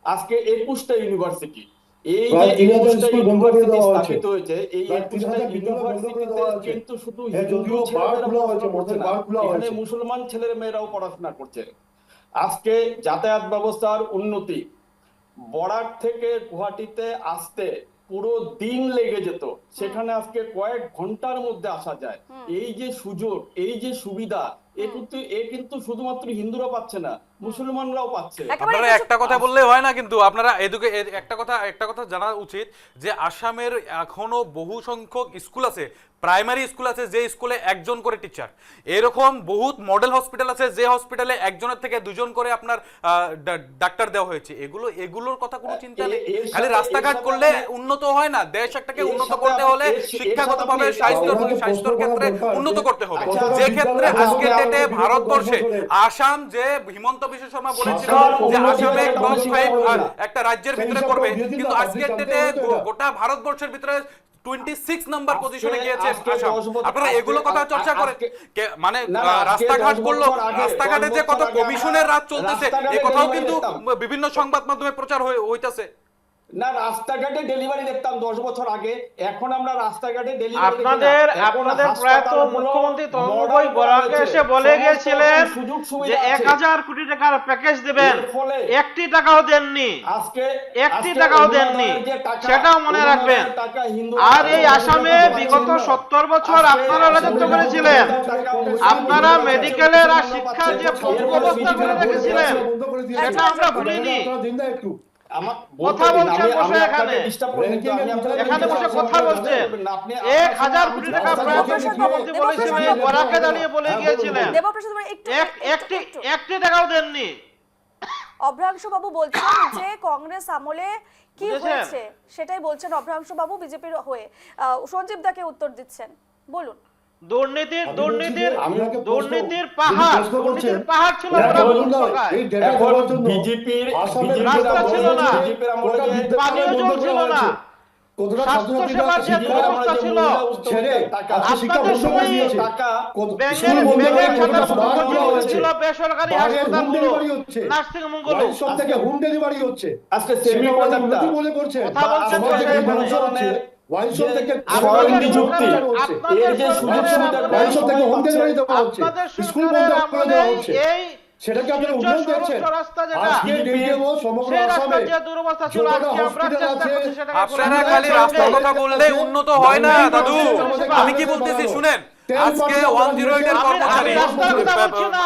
B: আজকে 21টা ইউনিভার্সিটি। এই যে 21টা ইউনিভার্সিটি স্থাপিত হয়েছে, এই 21টা ইউনিভার্সিটিতে কিন্তু শুধু হিন্দু ছেলেমেয়েরা পড়াশোনা করছে না, এখানে মুসলমান ছেলের মেয়েরাও পড়াশোনা করছে। আজকে যাতায়াত ব্যবস্থার উন্নতি, বর্ডার থেকে গুয়াহাটিতে আসতে পুরো দিন লেগে যেত, সেখানে আজকে কয়েক ঘন্টার মধ্যে আসা যায়। এই যে সুযোগ, এই যে সুবিধা, এ কিন্তু শুধুমাত্র হিন্দুরা পাচ্ছে না, মুসলমানরাও পাচ্ছে।
D: আপনারা একটা কথা বললে হয় না, কিন্তু আপনারা একটা কথা জানা উচিত যে আসামের এখনো বহু সংখ্যক স্কুল আছে, প্রাইমারি স্কুল আছে যে স্কুলে একজন করে টিচার, এরকম বহুত মডেল হসপিটাল আছে যে হসপিটালে একজনের থেকে দুজন করে আপনার ডাক্তার দেওয়া হয়েছে। এগুলোর কথা কোনো চিন্তা নেই। খালি রাস্তাঘাট করলে উন্নত হয় না, দেশ একটাকে উন্নত করতে হলে শিক্ষাগতভাবে স্বাস্থ্যের ক্ষেত্রে উন্নত করতে হবে। যে ক্ষেত্রে আজকের ডেটে ভারতবর্ষে আসাম, যে হিমন্ত বিশ্ব শর্মা বলেছিল যে আসামে টপ 5 একটা রাজ্যের ভিতরে করবে, কিন্তু আজকের ডেটে গোটা ভারতবর্ষের ভিতরে 26 নাম্বার পজিশনে গিয়েছে আসাম। আপনারা এগুলো কথা চর্চা করেন, মানে রাস্তাঘাট করলো, রাস্তাঘাটে যে কত কমিশনের রাজ চলতেছে এই কথাও কিন্তু বিভিন্ন সংবাদ মাধ্যমে প্রচার হইতাছে।
B: না, রাস্তাঘাটে ডেলিভারি দেখতাম 10 বছর আগে, এখন আমরা রাস্তাঘাটে
E: আপনাদের প্রয়াত মুখ্যমন্ত্রী তন্ময় বরাকে এসে বলে গিয়েছিলেন যে 1000 কোটি টাকার প্যাকেজ দেবেন, একটি টাকাও দেননি, সেটাও মনে রাখবেন। আর এই আসামে বিগত 70 বছর আপনারা রাজত্ব করেছিলেন, আপনারা মেডিকেলের আর শিক্ষার যে ব্যবস্থা করে রেখেছিলেন সেটা আমরা ভুলিনি। কথা বলছেন বসে এখানে বসে কথা বলছেন, 1000 কোটি টাকা মুখ্যমন্ত্রী বলেছিলেন, বরাকে দাঁড়িয়ে বলে গিয়েছিলেন, একটি টাকাও দেননি।
A: অভ্রাংশু বাবু বলছেন যে কংগ্রেস আমলে কি
E: বুঝেছেন?
A: হয়েছে সেটাই বলছেন অভ্রাংশু বাবু বিজেপির হয়ে। সঞ্জীব দাকে উত্তর দিচ্ছেন, বলুন।
E: দুর্নীতির পাহাড় ছিল গোটা উপত্যকায়।
B: এখন বিজেপির
E: রাস্তা ছিল না, পানীয় জল ছিল না,
C: কতটা
E: স্বাস্থ্য
C: ছাত্রছাত্রীরা
E: সেবার যে
C: শিক্ষা
E: দুরবস্থা ছিল,
C: ছেড়ে আজকে শিক্ষা
E: আপনাদের
C: বন্ধ করে
E: সময়ই
C: দিয়েছে।
B: টাকা
C: স্কুল বন্ধ করে
E: ব্যাঙের সাথে
C: কতটা স্মার্ট
E: ভর্তি
C: করা হচ্ছে।
E: ছিল বেসরকারি
C: বাইরে হোম
E: হাসপাতালগুলো,
C: ডেলিভারি হচ্ছে,
E: নার্সিং হোমগুলো।
C: ওয়াইন শপ থেকে হোম ডেলিভারি হচ্ছে।
B: আজকে
C: সেটা
B: সেমি
C: ওরা উন্নতি বলে করছে।
E: কথা বলছেন
C: সমাজ থেকে
E: এখানে।
C: মানুষ হচ্ছে, ওয়াইন শপ থেকে
B: স্বয়ং
E: আপনাদের
B: নিযুক্তি
C: হচ্ছে।
B: এর যে সুযোগ সুবিধা
C: ওয়াইন শপ থেকে হোম ডেলিভারি দেওয়া হচ্ছে,
E: আপনাদের
C: স্কুল বন্ধ
E: সরকারের
C: করে দেওয়া
E: আমলে
C: হচ্ছে।
E: এই
C: সেটাকে আপনারা
E: শিলচর
C: উন্নয়ন দেখছেন।
E: সর্বোচ্চ রাস্তা যেটা,
C: আজকে দেখবো সমগ্র
E: সেই
C: আসামে
E: রাস্তার যে দুরবস্থা ছিল,
C: যতটা
E: আজকে আমরা
C: হসপিটাল
E: চেষ্টা
C: আছে,
E: করছি সেটাকে
D: আপনারা
E: করে
D: খালি
E: দেওয়ার।
D: রাস্তার কথা বললে উন্নত হয় না দাদু। আমি কি বলতেছি শুনেন, আজকে 108 এর কর্মচারী,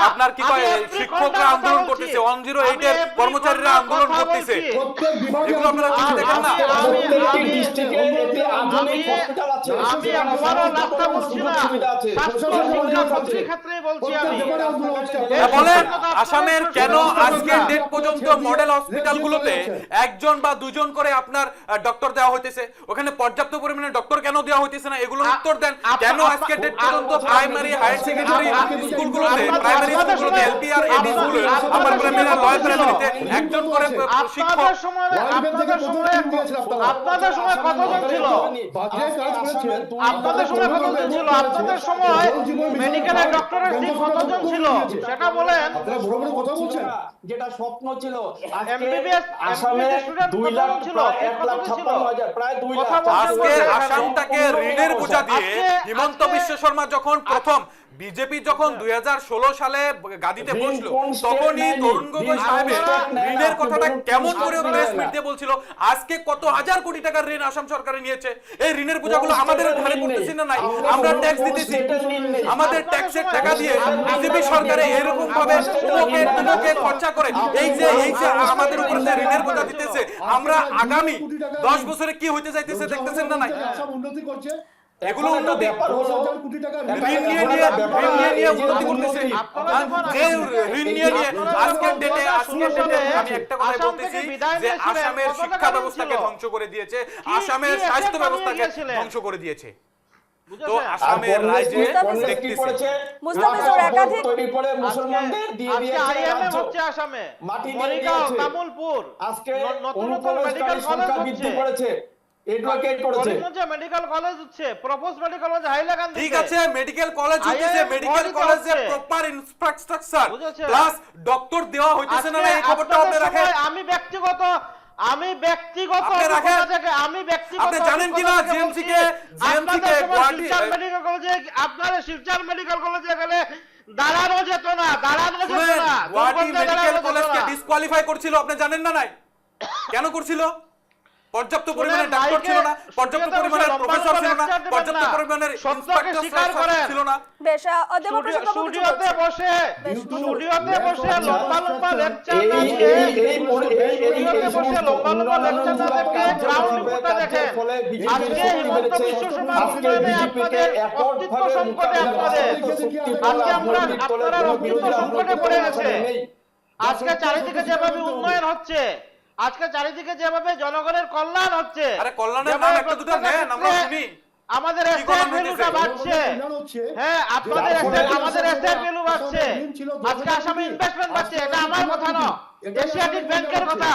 D: আপনার কি কয়, শিক্ষকরা আন্দোলন করতেছে, 108 এর কর্মচারীরা আন্দোলন করতেছে,
C: প্রত্যেক বিভাগে
D: এগুলো আপনারা চোখে দেখেন না?
B: প্রত্যেকটি ডিস্ট্রিক্টে এতে আধুনিক হসপিটাল আছে,
E: আমি একবারও রাস্তা বলছি না,
B: সুবিধা আছে।
E: স্বাস্থ্য শিক্ষা প্রত্যেক ক্ষেত্রে বলছি আমি।
C: প্রত্যেক আন্দোলন হচ্ছে।
D: বলেন আসামের কেন আজকের ডেট পর্যন্ত মডেল হসপিটালগুলোতে একজন বা দুজন করে আপনার ডক্টর দেওয়া হইতেছে, ওখানে পর্যাপ্ত পরিমাণে ডক্টর কেন দেওয়া হইতেছে না, এগুলোর উত্তর দেন। কেন আজকের ডেট পর্যন্ত প্রাইমারি হায়ার সেকেন্ডারি স্কুলগুলোতে, প্রাইমারি স্কুলগুলোতে, এলপি আর এডি স্কুলে, আপার প্রাইমারি আর লয়ার প্রাইমারিতে একজন করে শিক্ষক।
E: আপনাদের সময় কতজন ছিল?
C: বাজে কাজ করেছে।
E: আপনাদের সময় কতজন ছিল? আপনাদের সময় মেডিকেলের ডক্টরের সিট কতজন ছিল সেটা বলেন।
C: আপনারা বড় বড় কথা বলছেন।
B: যেটা স্বপ্ন ছিল, আজকে
E: MBBS
B: আসামে
E: স্টুডেন্ট
B: 2
E: কত
B: লাখ,
E: ছিল?
B: প্রায়
E: সিট
B: 1,56,000, প্রায় 2 লাখ।
E: কথা বলতে
D: আজকে
E: বলতে
D: আসামটাকে ঋণের বোঝা দিয়ে হিমন্ত বিশ্ব শর্মা যখন প্রথম বিজেপি যখন 2016 সালে গাদিতে বসলো, তখনই তরুণ গগৈ সাহেবের ঋণের কথাটা কেমন করে প্রেস মিট দিয়ে বলছিল। আজকে কত হাজার কোটি টাকার ঋণ আসাম সরকারে নিয়েছে, এই ঋণের বোঝাগুলো আমাদের ঘাড়ে পড়তেছি না? নাই, আমরা ট্যাক্স দিতেছি, আমাদের ট্যাক্সের টাকা দিয়ে বিজেপি সরকারে এরকম ভাবে তুমকে খরচা করে এই যে আমাদের উপরে যে ঋণের বোঝা দিতেছে, আমরা আগামী 10 বছরে কি হইতে যাইতেছে দেখতেছেন না? নাই,
C: আসাম উন্নতি করছে।
D: এগুলো উন্নতি
B: ব্যাপার হলো
C: 10,000 কোটি টাকা
D: ঋণ নিয়ে উন্নতি করতেছে। যে ঋণ নিয়ে আজকের ডেটে আমি একটা কথা বলতেছি যে আসামের শিক্ষা ব্যবস্থাকে ধ্বংস করে দিয়েছে, আসামের স্বাস্থ্য ব্যবস্থাকে ধ্বংস করে দিয়েছে। তো আসামের রাজ্যে দেখতেছি
A: মুস্তাফিজুর একাধিক
B: তৈরি করে মুসলমানদের দিয়ে
E: আজকে
B: দিয়েছে
E: আইএমএ
B: রাজ্য।
E: হচ্ছে আসামে,
B: মাটি দিয়ে
E: মরিগাঁও,
B: দিয়েছে।
E: তামুলপুর,
B: আজকে
E: নতুন
B: অনুপ্রবেশকারী
E: মেডিকেল কলেজ
B: সংখ্যা
E: হচ্ছে,
B: বৃদ্ধি করেছে, এডুকেট করেছে।
E: করিমগঞ্জে মেডিকেল কলেজ হচ্ছে, প্রপোজ মেডিকেল কলেজ হাইলাকান্দিতে।
D: ঠিক আছে, মেডিকেল কলেজ হইতেছে,
E: IIM
D: মেডিকেল
E: কলেজ
D: কলেজে
E: হচ্ছে।
D: প্রপার ইনফ্রাস্ট্রাকচার
E: বুঝেছেন?
D: প্লাস ডক্টর দেওয়া হইতেছে না, এই খবরটা আপনি
E: আপনাদের
D: রাখেন।
E: সময় আমি ব্যক্তিগত
D: আপনি রাখেন।
E: অভিজ্ঞতা থেকে
D: আপনি জানেন কিনা জিএমসি কে গুয়াহাটি
E: মেডিকেল কলেজে, আপনারা শিলচর মেডিকেল কলেজে গেলে দাঁড়ানো যেত না,
D: শুনেন, গুয়াহাটি
E: দুর্গন্ধে
D: মেডিকেল
E: দাঁড়ানো যেত
D: কলেজকে
E: না।
D: ডিসকোয়ালিফাই করছিল, আপনি জানেন না? নাই, কেন করছিল? পর্যাপ্ত পরিমাণে
E: শুনেন,
D: ডাক্তার ছিল না,
E: মাইকে
D: পর্যাপ্ত
E: স্টুডিওতে
D: পরিমাণে
E: বসে
D: প্রফেসর ছিল না,
E: লম্বা লম্বা
D: পর্যাপ্ত
E: লেকচার
D: পরিমাণের
E: দেবেন না। সত্যকে স্বীকার করেন।
D: ছিল না।
A: বেশ দেবপ্রসাদ বাবু কিছু
E: স্টুডিওতে
A: বলছেন।
E: বসে লম্বা লম্বা লেকচার
B: এই
E: না
B: এই
E: দিয়ে,
B: এই এই
E: স্টুডিওতে বসে লম্বা লম্বা লেকচার না দেখে গ্রাউন্ড রিপোর্টটা দেখেন।
B: ফলে
E: আজকে হিমন্ত বিশ্ব শর্মা
B: আজকে
E: উন্নয়নে
B: বিজেপিকে
E: আপনাদের অস্তিত্ব সংকটে আপনাদের, আজকে আপনারা অস্তিত্ব সংকটে পড়ে গেছে। আজকে চারিদিকে যেভাবে উন্নয়ন হচ্ছে, আজকে চারিদিকে যেভাবে জনগণের কল্যাণ হচ্ছে,
D: আরে কল্যাণের নাম
E: যেভাবে
D: একটা দুটো
E: প্রত্যেকটা
D: নেন, আমরা
E: ক্ষেত্রে
D: শুনি।
E: আমাদের
D: কি
E: এসেট
D: কল্যাণ
E: ভ্যালুটা
D: হইতেছে?
E: বাড়ছে। হ্যাঁ, আপনাদের আমাদের এসেট ভ্যালু বাড়ছে। আজকে আসামে ইনভেস্টমেন্ট বাড়ছে, এটা আমার কথা না, এশিয়াটিক ব্যাংকের কথা।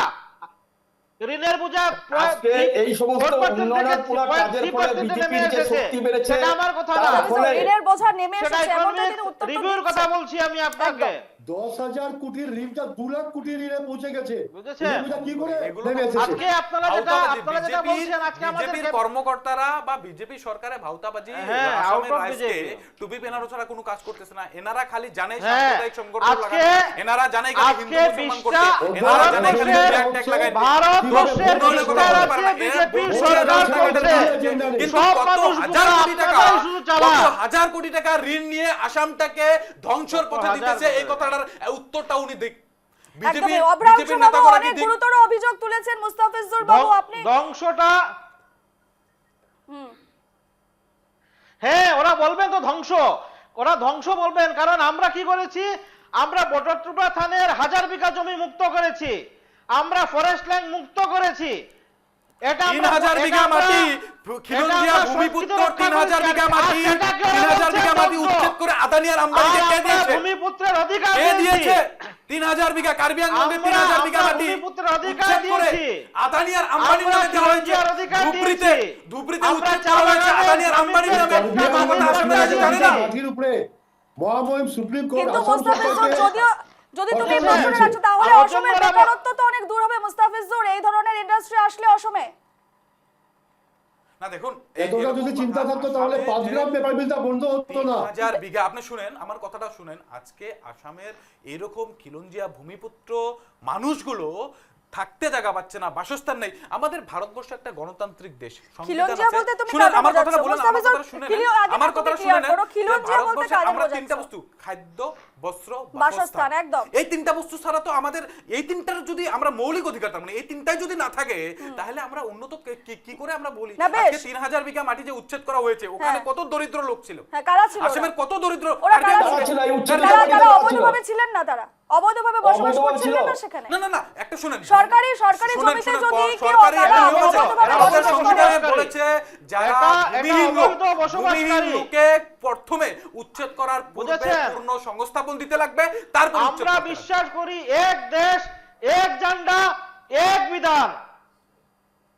E: ঋণের বোঝা
B: আজকে এই সমস্ত উন্নয়নের পুরো কাজের ফলে বিজেপির যে শক্তি বেড়েছে,
E: সেটা আমার কথা না,
B: তার ফলে
A: ঋণের বোঝা নেমে
E: সেটা
A: এসেছে এমনটা তিনি
E: ইকোনমিক
A: উত্তর
E: রিভিউর কথা বলছি আমি আপনাকে।
C: 10,000 কোটির ঋণটা 2 লাখ কোটি ঋণে পৌঁছে গেছে।
E: বুঝেছেন?
C: এটা কি করে
D: এগুলো
C: নেমে এসেছে?
E: আজকে আপনারা যেটা বলছেন, আজকে আমাদের
D: বিজেপির কর্মকর্তারা বা বিজেপি সরকারে ভাউতাবাজি
E: হ্যাঁ,
D: আসামের
E: out of
D: রাইজকে
E: BJP
D: টুপি পেনানো ছাড়া কোনো কাজ করতেছে না। এনারা খালি জানে
E: হ্যাঁ,
D: সাম্প্রদায়িক সংগঠন
E: আজকে
D: লাগানো, এনারা জানে খালি হিন্দু
E: আজকে
D: মুসলমান
E: 20টা
D: করতে, এনারা জানে খালি ট্যাগ লাগাই দিতে।
E: ভারতবর্ষের
D: উন্নয়নের কথা বলতে পারে না।
E: বিজেপি
D: এরা
E: সরকার
D: বহু
E: করছে,
D: কিন্তু
E: সব
D: কত
E: মানুষ
D: হাজার কোটি টাকা,
E: আপনারাই শুধু চালান।
D: কত হাজার কোটি টাকা ঋণ নিয়ে আসামটাকে ধ্বংসের পথে
E: হাজার
D: দিতেছে, এই
E: কোটি।
D: কথাটার উত্তরটা উনি দেখ।
A: একদমই অভ্রাংশু বাবু অনেক গুরুতর অভিযোগ তুলেছেন মুস্তাফিজুর বাবু, আপনি
E: ধ্বংসটা, হ্যাঁ ওরা বলবেন তো ধ্বংস, ওরা ধ্বংস বলবেন, কারণ আমরা কি করেছি, আমরা বটরটুপা থানের 1000 বিঘা জমি মুক্ত করেছি, আমরা ফরেস্ট ল্যান্ড মুক্ত করেছি, এটা
D: 3000 বিঘা মাটি খিলঞ্জিয়া ভূমিপুত্র 3000 বিঘা মাটি 3000 বিঘা মাটি উচ্ছেদ করে আদানি আর আম্বানিকে কে দিয়েছে?
E: ভূমিপুত্রের অধিকার
D: কে দিয়েছে? 3000 বিঘা কার্বি আংলংকে 3000 বিঘা মাটি
E: ভূমিপুত্রের অধিকার
D: উচ্ছেদ করে
E: দিয়েছি।
D: আদানি আর আম্বানির নামে দেওয়া হয়েছে। ধুবড়ীতে
E: আমরা
D: উচ্ছেদ করা হয়েছে আদানি আর আম্বানির নামে। আমার কথা আসামের কাছে জানে না।
C: মাটির উপরে মহামহিম সুপ্রিম কোর্ট
A: কিন্তু
C: আসাম
A: মুস্তাফিজুর
C: সরকারকে
A: যদি তুমি
C: অর্থাৎ
A: প্রশ্ন
C: দিয়েছে।
A: রাখছো তাহলে
E: আর
A: অসমের
E: অসমের
A: বেকারত্ব তো অনেক দূর হবে মুস্তাফিজুর, এই ধরনের ইন্ডাস্ট্রি আসলে অসমে।
D: না দেখুন
C: এতটা যদি চিন্তা থাকতো তাহলে 5 গ্রাম পেপার মিলটা বন্ধ হতো না।
D: 3000 বিঘা, আপনি শুনেন আমার কথাটা শুনেন, আজকে আসামের এরকম খিলঞ্জিয়া ভূমিপুত্র মানুষগুলো থাকতে জায়গা পাচ্ছে না, বাসস্থান নেই। আমাদের ভারতবর্ষ একটা গণতান্ত্রিক দেশ, সংবিধান
A: খিলঞ্জিয়া
D: আছে।
A: বলতে তুমি
D: শুনেন
A: কাকে
D: আমার কথাটা
A: বোঝাচ্ছো?
D: বলেন, আমার
A: মুস্তাফিজুর,
D: কথাটা শুনেন,
A: আগে
D: আমার
A: তুমি
D: কথাটা
A: clear
D: শুনেন।
A: করো, খিলঞ্জিয়া বলতে
D: ভারতবর্ষে
A: কাকে
D: আমরা
A: বোঝাচ্ছো?
D: তিনটা বস্তু, খাদ্য, বস্ত্র,
A: বাসস্থান,
D: বাসস্থান,
A: একদম।
D: এই তিনটা বস্তু ছাড়া তো আমাদের এই তিনটার যদি আমরা মৌলিক অধিকার, তার মানে এই তিনটাই যদি না থাকে তাহলে আমরা উন্নত কি করে আমরা বলি?
A: না, বেশ।
D: আজকে 3000 বিঘা মাটি যে উচ্ছেদ করা হয়েছে, ওখানে কত দরিদ্র লোক ছিল?
A: হ্যাঁ, কারা ছিল ওরা?
D: আসামের কত দরিদ্র
A: ওরা কারা
D: কার্বি
A: ছিল?
B: ছিল, এই উচ্ছেদ
A: তারা
B: মাটিতে
A: তারা
B: কারা ছিল?
A: অবৈধভাবে ছিলেন না, তারা অবৈধভাবে বসবাস
B: অবৈধ
A: করছিলেন
B: ছিল।
A: না সেখানে।
D: না না না একটা শুনেন,
A: সরকারি
D: শুনেন,
A: জমিতে
D: শুনেন,
A: যদি কেউ
D: সরকারি
A: তারা
D: একটা নিয়ম আছে।
A: অবৈধভাবে
D: আমাদের
A: বসবাস
D: সংবিধানে
A: করে।
D: বলেছে যারা
E: এটা
D: ভূমিহীন লোক,
E: অবৈধ বসবাসকারী।
D: ভূমিহীন লোকে প্রথমে উচ্ছেদ করার পূর্বে
E: বুঝেছেন?
D: পূর্ণ সংস্থাপন দিতে লাগবে, তারপর উচ্ছেদ
E: আমরা
D: করতে লাগবে।
E: বিশ্বাস করি এক দেশ এক ঝান্ডা এক বিধান।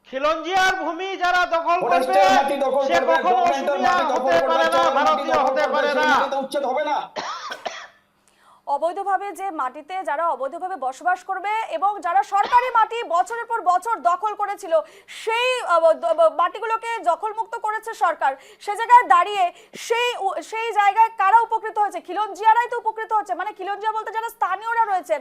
E: খিলঞ্জিয়ার ভূমি যারা দখল করবে
B: ফরেস্টের মাটি দখল
E: সে
B: করবে,
E: কখনো
B: গভর্নমেন্টের
E: অসমিয়া
B: মাটি দখল
E: হতে
B: করবে,
E: পারে না,
B: চরের মাটি
E: ভারতীয়
B: দখল
E: হতে
B: করবে,
E: পারে
B: সেই
E: না।
B: মাটিতে উচ্ছেদ হবে না।
A: অবৈধভাবে যে মাটিতে যারা অবৈধভাবে বসবাস করবে এবং যারা সরকারি মাটি বছরের পর বছর দখল করেছিল সেই মাটিগুলোকে দখলমুক্ত করেছে সরকার, সে জায়গায় দাঁড়িয়ে সেই জায়গায় কারা উপকৃত হয়েছে? খিলঞ্জিয়ারাই তো উপকৃত হচ্ছে। মানে খিলঞ্জিয়া বলতে যারা স্থানীয়রা রয়েছেন,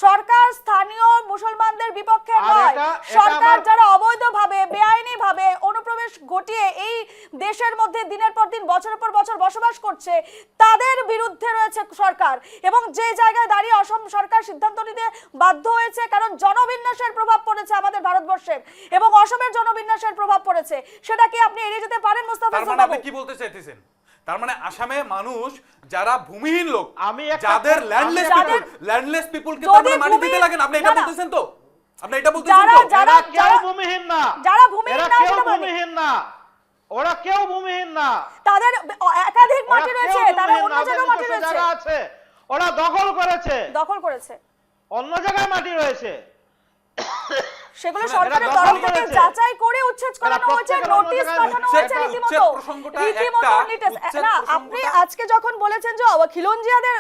A: সরকার স্থানীয় মুসলমানদের বিপক্ষে
E: আর
A: নয়।
E: এটা
A: সরকার
E: আবার-
A: যারা অবৈধভাবে বেআইনিভাবে অনুপ্রবেশ ঘটিয়ে এই দেশের মধ্যে দিনের পর দিন বছরের পর বছর বসবাস করছে তাদের বিরুদ্ধে রয়েছে সরকার। এবং যে জায়গায় দাঁড়িয়ে অসম সরকার সিদ্ধান্ত নিতে বাধ্য হয়েছে, কারণ জনবিন্যাসের প্রভাব পড়েছে আমাদের ভারতবর্ষের এবং অসমের জনবিন্যাসের প্রভাব পড়েছে, সেটা কি আপনি এড়িয়ে যেতে পারেন
D: তার
A: মুস্তাফিজুর
D: মানে
A: বাবু?
D: আপনি কি বলতে চাইতেছেন? তার মানে আসামে মানুষ যারা ভূমিহীন লোক,
E: আমি একটা-
D: যাদের ল্যান্ডলেস
A: যাদের-
D: পিপল, ল্যান্ডলেস পিপলকে
A: যদি
D: তার মানে মাটি
A: ভূমি-
D: দিতে লাগে না, আপনি এটা
A: না, না।
D: বলতেছেন তো? আপনি এটা বলতেছেন
A: যারা
D: তো?
A: যারা
E: এরা কেউ
A: যারা
E: ভূমিহীন না,
A: যারা ভূমিহীন
E: এরা
A: না
E: কেউ
A: সেটা বলি।
E: ভূমিহীন না, ওরা কেউ ভূমিহীন না।
A: তাদের একাধিক
E: ওরা
A: মাটি
E: কেউ
A: রয়েছে, তারা
E: ভূমিহীন
A: অন্য
E: না,
A: জায়গায়
E: ওদের
A: মাটি
E: নিজস্ব
A: রয়েছে,
E: জায়গা আছে, ওরা দখল করেছে,
A: দখল করেছে,
E: অন্য জায়গায় মাটি রয়েছে।
A: সেগুলো
D: শুনুন,
A: সরকারের
E: এরা
A: তরফ
E: দখল
A: থেকে
E: করেছে।
A: যাচাই করে উচ্ছেদ করানো হয়েছে,
E: প্রত্যেকের অন্য
A: নোটিশ
E: জায়গায়
A: পাঠানো
D: উচ্ছেদ-
A: হয়েছে
D: উচ্ছেদ
A: রীতিমতো
D: প্রসঙ্গটা
A: রীতিমতো
D: একটা,
A: নোটিশ।
D: উচ্ছেদ
A: না,
D: প্রসঙ্গটা-
A: আপনি আজকে যখন বলেছেন যে খিলঞ্জিয়াদের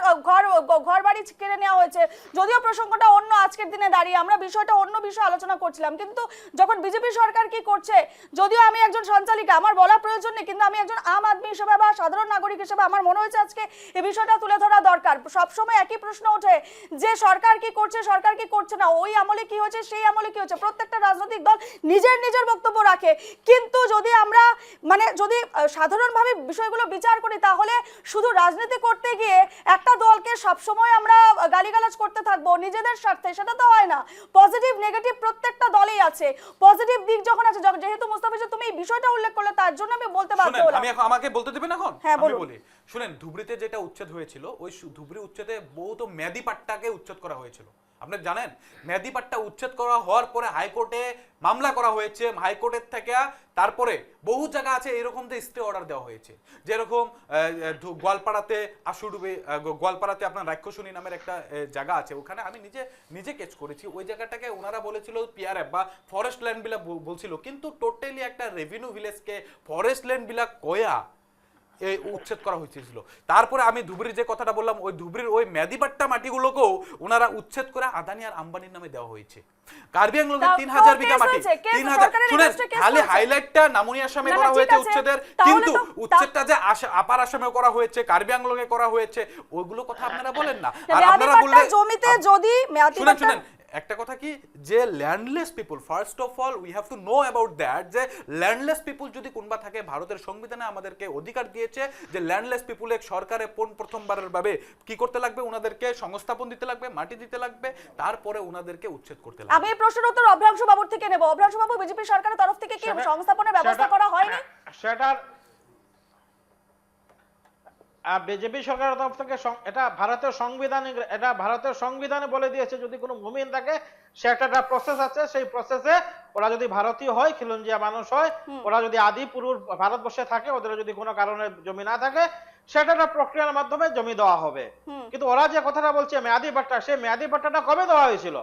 A: ঘর বাড়ি কেড়ে নেওয়া হয়েছে, যদিও প্রসঙ্গটা অন্য, আজকের দিনে দাঁড়িয়ে আমরা বিষয়টা অন্য বিষয়ে আলোচনা করছিলাম, কিন্তু যখন বিজেপি সরকার কি করছে, যদিও আমি একজন সঞ্চালিকা, আমার বলার প্রয়োজন নেই, কিন্তু আমি একজন আম আদমি হিসেবে বা সাধারণ নাগরিক হিসেবে আমার মনে হয়েছে আজকে এই বিষয়টা তুলে ধরা দরকার। সবসময় একই প্রশ্ন ওঠে যে সরকার কি করছে, সরকার কি করছে না, ওই আমলে কি হয়েছে, সেই আমলে কি হচ্ছে। প্রত্যেকটা রাজনৈতিক দল নিজের নিজের বক্তব্য রাখে, কিন্তু যদি আমরা যদি সাধারণভাবে বিষয়গুলো বিচার করি তাহলে শুধু রাজনীতি করতে গিয়ে একটা দলকে সবসময় আমরা গালিগালাজ করতে থাকবো নিজেদের স্বার্থে, সেটা তো হয় না। পজিটিভ নেগেটিভ প্রত্যেকটা দলেই আছে, পজিটিভ দিক যখন আছে, যেহেতু মুস্তাফিজুর তুমি এই বিষয়টা উল্লেখ করলে তার জন্য আমি বলতে বাধ্য
D: শুনেন,
A: হলাম।
D: আমি এখন আমাকে বলতে দেবেন এখন?
A: হ্যাঁ,
D: আমি
A: বলুন।
D: বলি, শুনেন, ধুবড়ীতে যেটা উচ্ছেদ হয়েছিল, ওই ধুবড়ী উচ্ছেদে বহুত মেয়াদি পাট্টাকে উচ্ছেদ করা হয়েছিল। আপনি জানেন, মেয়াদি পাট্টা উচ্ছেদ করা হওয়ার পরে হাইকোর্টে মামলা করা হয়েছে, হাইকোর্টের থেকে তারপরে বহু জায়গা আছে এরকম যে স্টে অর্ডার দেওয়া হয়েছে। যেরকম গোয়ালপাড়াতে আশুডুবে, গোয়ালপাড়াতে আপনার রাক্ষসনী নামের একটা জায়গা আছে, ওখানে আমি নিজে কেস করেছি। ওই জায়গাটাকে ওনারা বলেছিল পিআরএফ বা ফরেস্ট ল্যান্ড বিলা বলছিল, কিন্তু টোটালি একটা রেভিনিউ ভিলেজকে ফরেস্ট ল্যান্ড বিলা কয়া এই উচ্ছেদ করা হয়েছিল। তারপরে আমি ধুবড়ির যে কথাটা বললাম, ওই ধুবড়ির ওই মেদিপাট্টা মাটিগুলোকেও ওনারা উচ্ছেদ করে আদানি আর আম্বানির নামে দেওয়া হয়েছে। কার্বি আংলংয়ে 3000 বিঘা মাটি, 3000, শুনেন, খালি হাইলাইটটা নামনি আসামে করা হয়েছে উচ্ছেদের, কিন্তু উচ্ছেদটা যে আপার আসামেও করা হয়েছে, কার্বি আংলংয়ে করা হয়েছে, ওইগুলো কথা আপনারা বলেন না। আর আপনারা বললে
A: জমিতে যদি
D: শুনেন একটা কথা কি, যে landless people, first of all we have to know about that, যে ল্যান্ডলেস পিপল যদি কোনবা থাকে, ভারতের সংবিধানে আমাদেরকে অধিকার দিয়েছে যে ল্যান্ডলেস পিপলে সরকারে প্রথমবারের ভাবে কি করতে লাগবে, ওনাদেরকে সংস্থাপন দিতে লাগবে, মাটি দিতে লাগবে, তারপরে ওনাদেরকে উচ্ছেদ করতে লাগবে।
A: আমি এই প্রশ্নের উত্তর অভ্রাংশু বাবুর থেকে নেব। অভ্রাংশু বাবু, বিজেপি সরকারের তরফ থেকে কি সংস্থাপনের ব্যবস্থা করা হয়নি?
E: বিজেপি সরকারের তরফ থেকে এটা ভারতের সংবিধানে বলে দিয়েছে যদি কোনো মুমিন থাকে সে একটা প্রসেস আছে, সেই প্রসেসে ওরা যদি ভারতীয় হয়, খিলঞ্জিয়া মানুষ হয়, ওরা যদি আদি পুরুষ ভারতবর্ষে থাকে, ওদের যদি কোনো কারণে জমি না থাকে, সেটা একটা প্রক্রিয়ার মাধ্যমে জমি দেওয়া হবে। কিন্তু ওরা যে কথাটা বলছে মেয়াদি পাট্টা, সেই মেয়াদি পাট্টাটা কবে দেওয়া হয়েছিল,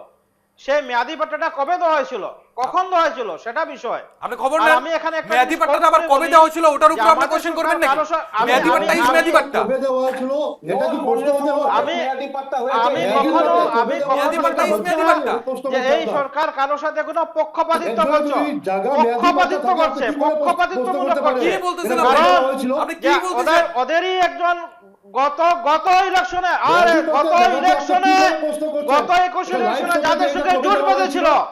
E: সেই মেয়াদি পাট্টাটা কবে দেওয়া হয়েছিল, কখন দেওয়া হয়েছিল, সেটা বিষয়।
F: আপনি খবর
E: আর
F: নেন
E: আমি এখানে একটা
F: মেয়াদি
E: জিনিস
F: পাট্টাটা আবার
E: বলি
F: কবে দেওয়া হয়েছিল ওটার
E: যে
F: উপর আপনি
E: আমাদের
F: কোশ্চেন
E: সরকার
F: করবেন নাকি?
E: কারো
F: মেয়াদি পাট্টা ইজ মেয়াদি পাট্টা।
C: কবে দেওয়া হয়েছিল এটা কি প্রশ্ন হতে পারে?
E: আমি-
B: মেয়াদি পাট্টা হয়েছে।
E: আমি
C: মেয়াদি
E: কখনো
C: পাট্টা
E: আমি
C: কবে
E: কখনো
F: মেয়াদি পাট্টা
E: এটা
F: is
E: বলছি
F: মেয়াদি
E: না
F: পাট্টা।
E: যে এই সরকার কারোর সাথে কোনো পক্ষপাতিত্ব
C: একজন
E: করছে,
C: যদি জায়গা মেয়াদি পাট্টা
E: পক্ষপাতিত্ব
C: থাকে,
E: করছে,
C: আপনি কি করে
E: পক্ষপাতিত্বমূলক
C: প্রশ্ন করতে
E: করছে।
F: কি বলতেছেন
C: এটা
F: আপনি?
C: কবে দেওয়া হয়েছিল?
F: আপনি কি
E: যে
F: বলতেছেন?
E: ওদেরই একজন গত ইলেকশনে
C: মেয়াদি পাট্টা জায়গাটা আপনি
E: ইলেকশনে
C: কি করে প্রশ্ন করছেন?
E: গত 21
C: এটা
E: ইলেকশনে
C: লাইভ
E: যাদের
C: সঙ্গে
E: সঙ্গে
C: এটা
E: জোট
C: কবে
E: বেঁধেছিল
C: দেওয়া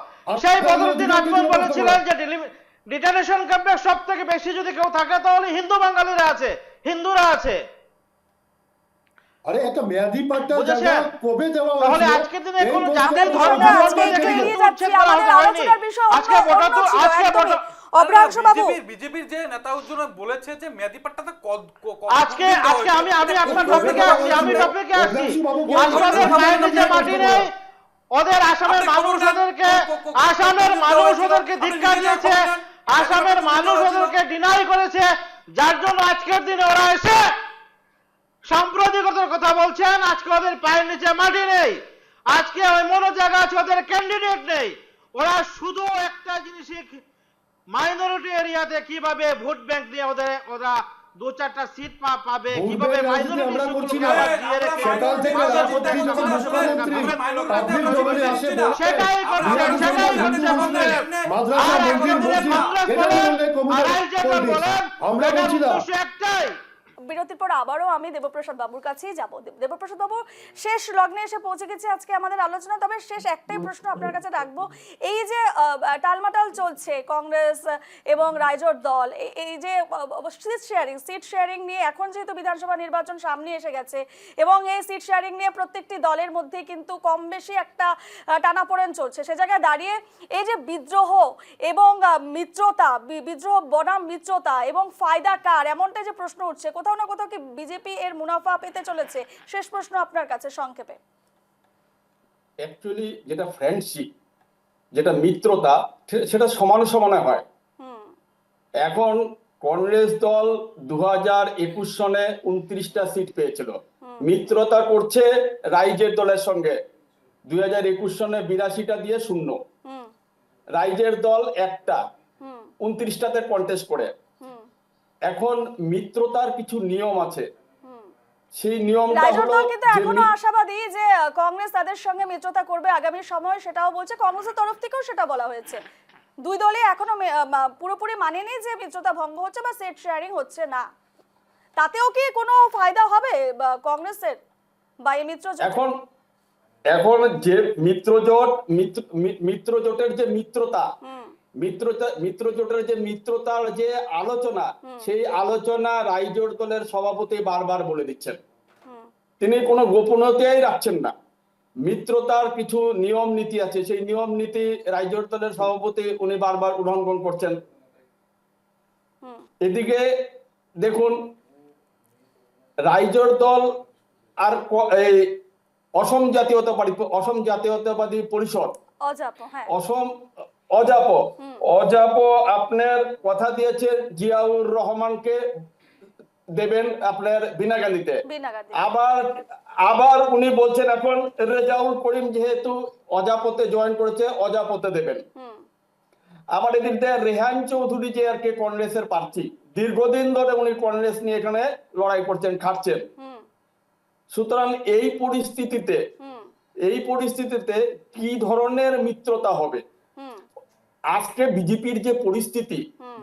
E: সেই
C: হয়েছিল?
E: বদরুদ্দিন
C: আপনি
E: আজমল
C: প্রশ্ন
E: বলেছিলেন
C: করেন।
E: যে ডিটেনশন ক্যাম্পে সব থেকে বেশি যদি কেউ থাকে তাহলে হিন্দু বাঙালিরা আছে, হিন্দুরা আছে।
C: আরে একটা মেয়াদি পাট্টা
E: বুঝেছেন?
C: জায়গা কবে দেওয়া হয়েছিল?
E: তাহলে আজকের দিনে
C: এই
E: কোনো
C: প্রশ্নের
E: জাতির
C: উত্তর
E: ধর্ম
C: দেওয়া
A: আজকে
C: হয়নি।
A: একটু
E: কিন্তু
A: এড়িয়ে যাচ্ছি,
E: উচ্ছেদ করা
A: আমাদের
E: হয়নি।
A: আলোচনার বিষয়
E: আজকে
A: অন্য
E: ভোটার তো
A: ছিল,
E: আজকে
A: একদমই।
E: ভোটার
A: অভ্রাংশ বাবু,
F: বিজেপির যে নেতা উজ্জ্বল বলেছে যে মেয়াদি পাট্টাটা
E: আজকে আমি আপনার টপিকে আসছি, আমি টপিকে আসছি।
C: অভ্রাংশু বাবু
E: আজকে ওদের পায়ের নিচে মাটি নেই, ওদের আসামের মানুষ ওদেরকে ধিক্কার দিয়েছে, আসামের মানুষ ওদেরকে ডিনাই করেছে, যার জন্য আজকের দিনে ওরা এসে সাম্প্রদায়িকতার কথা বলছেন। আজকে ওদের পায়ের নিচে মাটি নেই, আজকে এমন জায়গা আছে ওদের ক্যান্ডিডেট নেই। ওরা শুধু একটা জিনিসই মাইনরিটি এরিয়াতে কিভাবে ভোট ব্যাংক নিয়ে ওরা 2-4টা সিট পাবে,
C: ভোট
E: কিভাবে
C: ব্যাংক রাজনীতি
E: মাইনরিটি
C: আমরা করছি না।
E: দিয়ে রেখে
C: সকাল থেকে রাষ্ট্রপতি যখন মুখ্যমন্ত্রী পাবলিক ডোমেনে আসে বলছে,
E: সেটাই করছে, সেটাই করছে কংগ্রেস।
C: মাদ্রাসা
E: আর
C: মন্দির
E: এখন যদি
C: মসজিদ
E: কংগ্রেস
C: এটা
E: বলেন,
C: বললে
E: আর রাইজেকার বলেন,
C: আমরা
E: এটার
C: বলছি না।
E: উদ্দেশ্য একটাই।
A: বিরতির পর আবারও আমি দেবপ্রসাদ বাবুর কাছেই যাব। দেবপ্রসাদ বাবু, শেষ লগ্নে এসে পৌঁছে গেছি আজকে আমাদের আলোচনা, তবে শেষ একটাই প্রশ্ন আপনার কাছে রাখবো। এই যে টালমাটাল চলছে কংগ্রেস এবং রাইজোট দল, এই যে সিট শেয়ারিং নিয়ে এখন যেহেতু বিধানসভা নির্বাচন সামনে এসে গেছে এবং এই সিট শেয়ারিং নিয়ে প্রত্যেকটি দলের মধ্যে কিন্তু কম বেশি একটা টানাপোড়েন চলছে, সে জায়গায় দাঁড়িয়ে এই যে বিদ্রোহ এবং মিত্রতা, বিদ্রোহ বনাম মিত্রতা এবং ফায়দা কার, এমনটা যে প্রশ্ন উঠছে, কোথাও না কোথাও কি বিজেপি এর মুনাফা পেতে চলেছে? শেষ প্রশ্ন আপনার কাছে সংক্ষেপে।
B: অ্যাকচুয়ালি যেটা ফ্রেন্ডশিপ, যেটা মিত্রতা, সেটা সমানে সমানে হয়। এখন কংগ্রেস দল 2021 সনে 29টা সিট পেয়েছিল, মিত্রতা করছে রাইজের দলের সঙ্গে। 2021 সনে 82টা দিয়ে 0, রাইজের দল একটা 29টাতে কন্টেস্ট করে। এখন মিত্রতার কিছু নিয়ম আছে, সেই নিয়মটা
A: রাইজোট
B: হলো
A: দল কিন্তু
B: যে
A: এখনো আশাবাদী যে কংগ্রেস তাদের সঙ্গে মিত্রতা করবে আগামী সময়, সেটাও বলছে কংগ্রেসের তরফ থেকেও সেটা বলা হয়েছে। দুই দলই এখনো পুরোপুরি মানেনি যে মিত্রতা ভঙ্গ হচ্ছে বা সেট শেয়ারিং হচ্ছে না। তাতেও কি কোনো ফায়দা হবে কংগ্রেসের বা এই মিত্রজোট?
B: এখন যে মিত্রজোটের যে মিত্রজোটের যে মিত্রতার যে আলোচনা, সেই আলোচনা রাইজোট দলের সভাপতি বারবার বলে দিচ্ছেন, তিনি কোনো গোপনীয়তাই রাখছেন না। মিত্রতার কিছু নিয়ম নীতি আছে, সেই নিয়ম নীতি রাইজোট দলের সভাপতি উনি বারবার উল্লঙ্ঘন করছেন। এদিকে দেখুন, রাইজোট দল আর এই অসম জাতীয়তাবাদী পরিষদ, অজাপ আপনার কথা দিয়েছেন জিয়াউর রহমানকে দেবেন আপনার বিনাগালিতে। আবার উনি বলছেন এখন রেজাউল করিম যেহেতু অজাপতে জয়েন করেছে, অজাপতে দেবেন। আবার এদিক দিয়ে রেহান চৌধুরী যে আর কি কংগ্রেসের প্রার্থী, দীর্ঘদিন ধরে উনি কংগ্রেস নিয়ে এখানে লড়াই করছেন, খাটছেন। সুতরাং এই পরিস্থিতিতে কি ধরনের মিত্রতা হবে? আজকে বিজেপির যে পরিস্থিতি,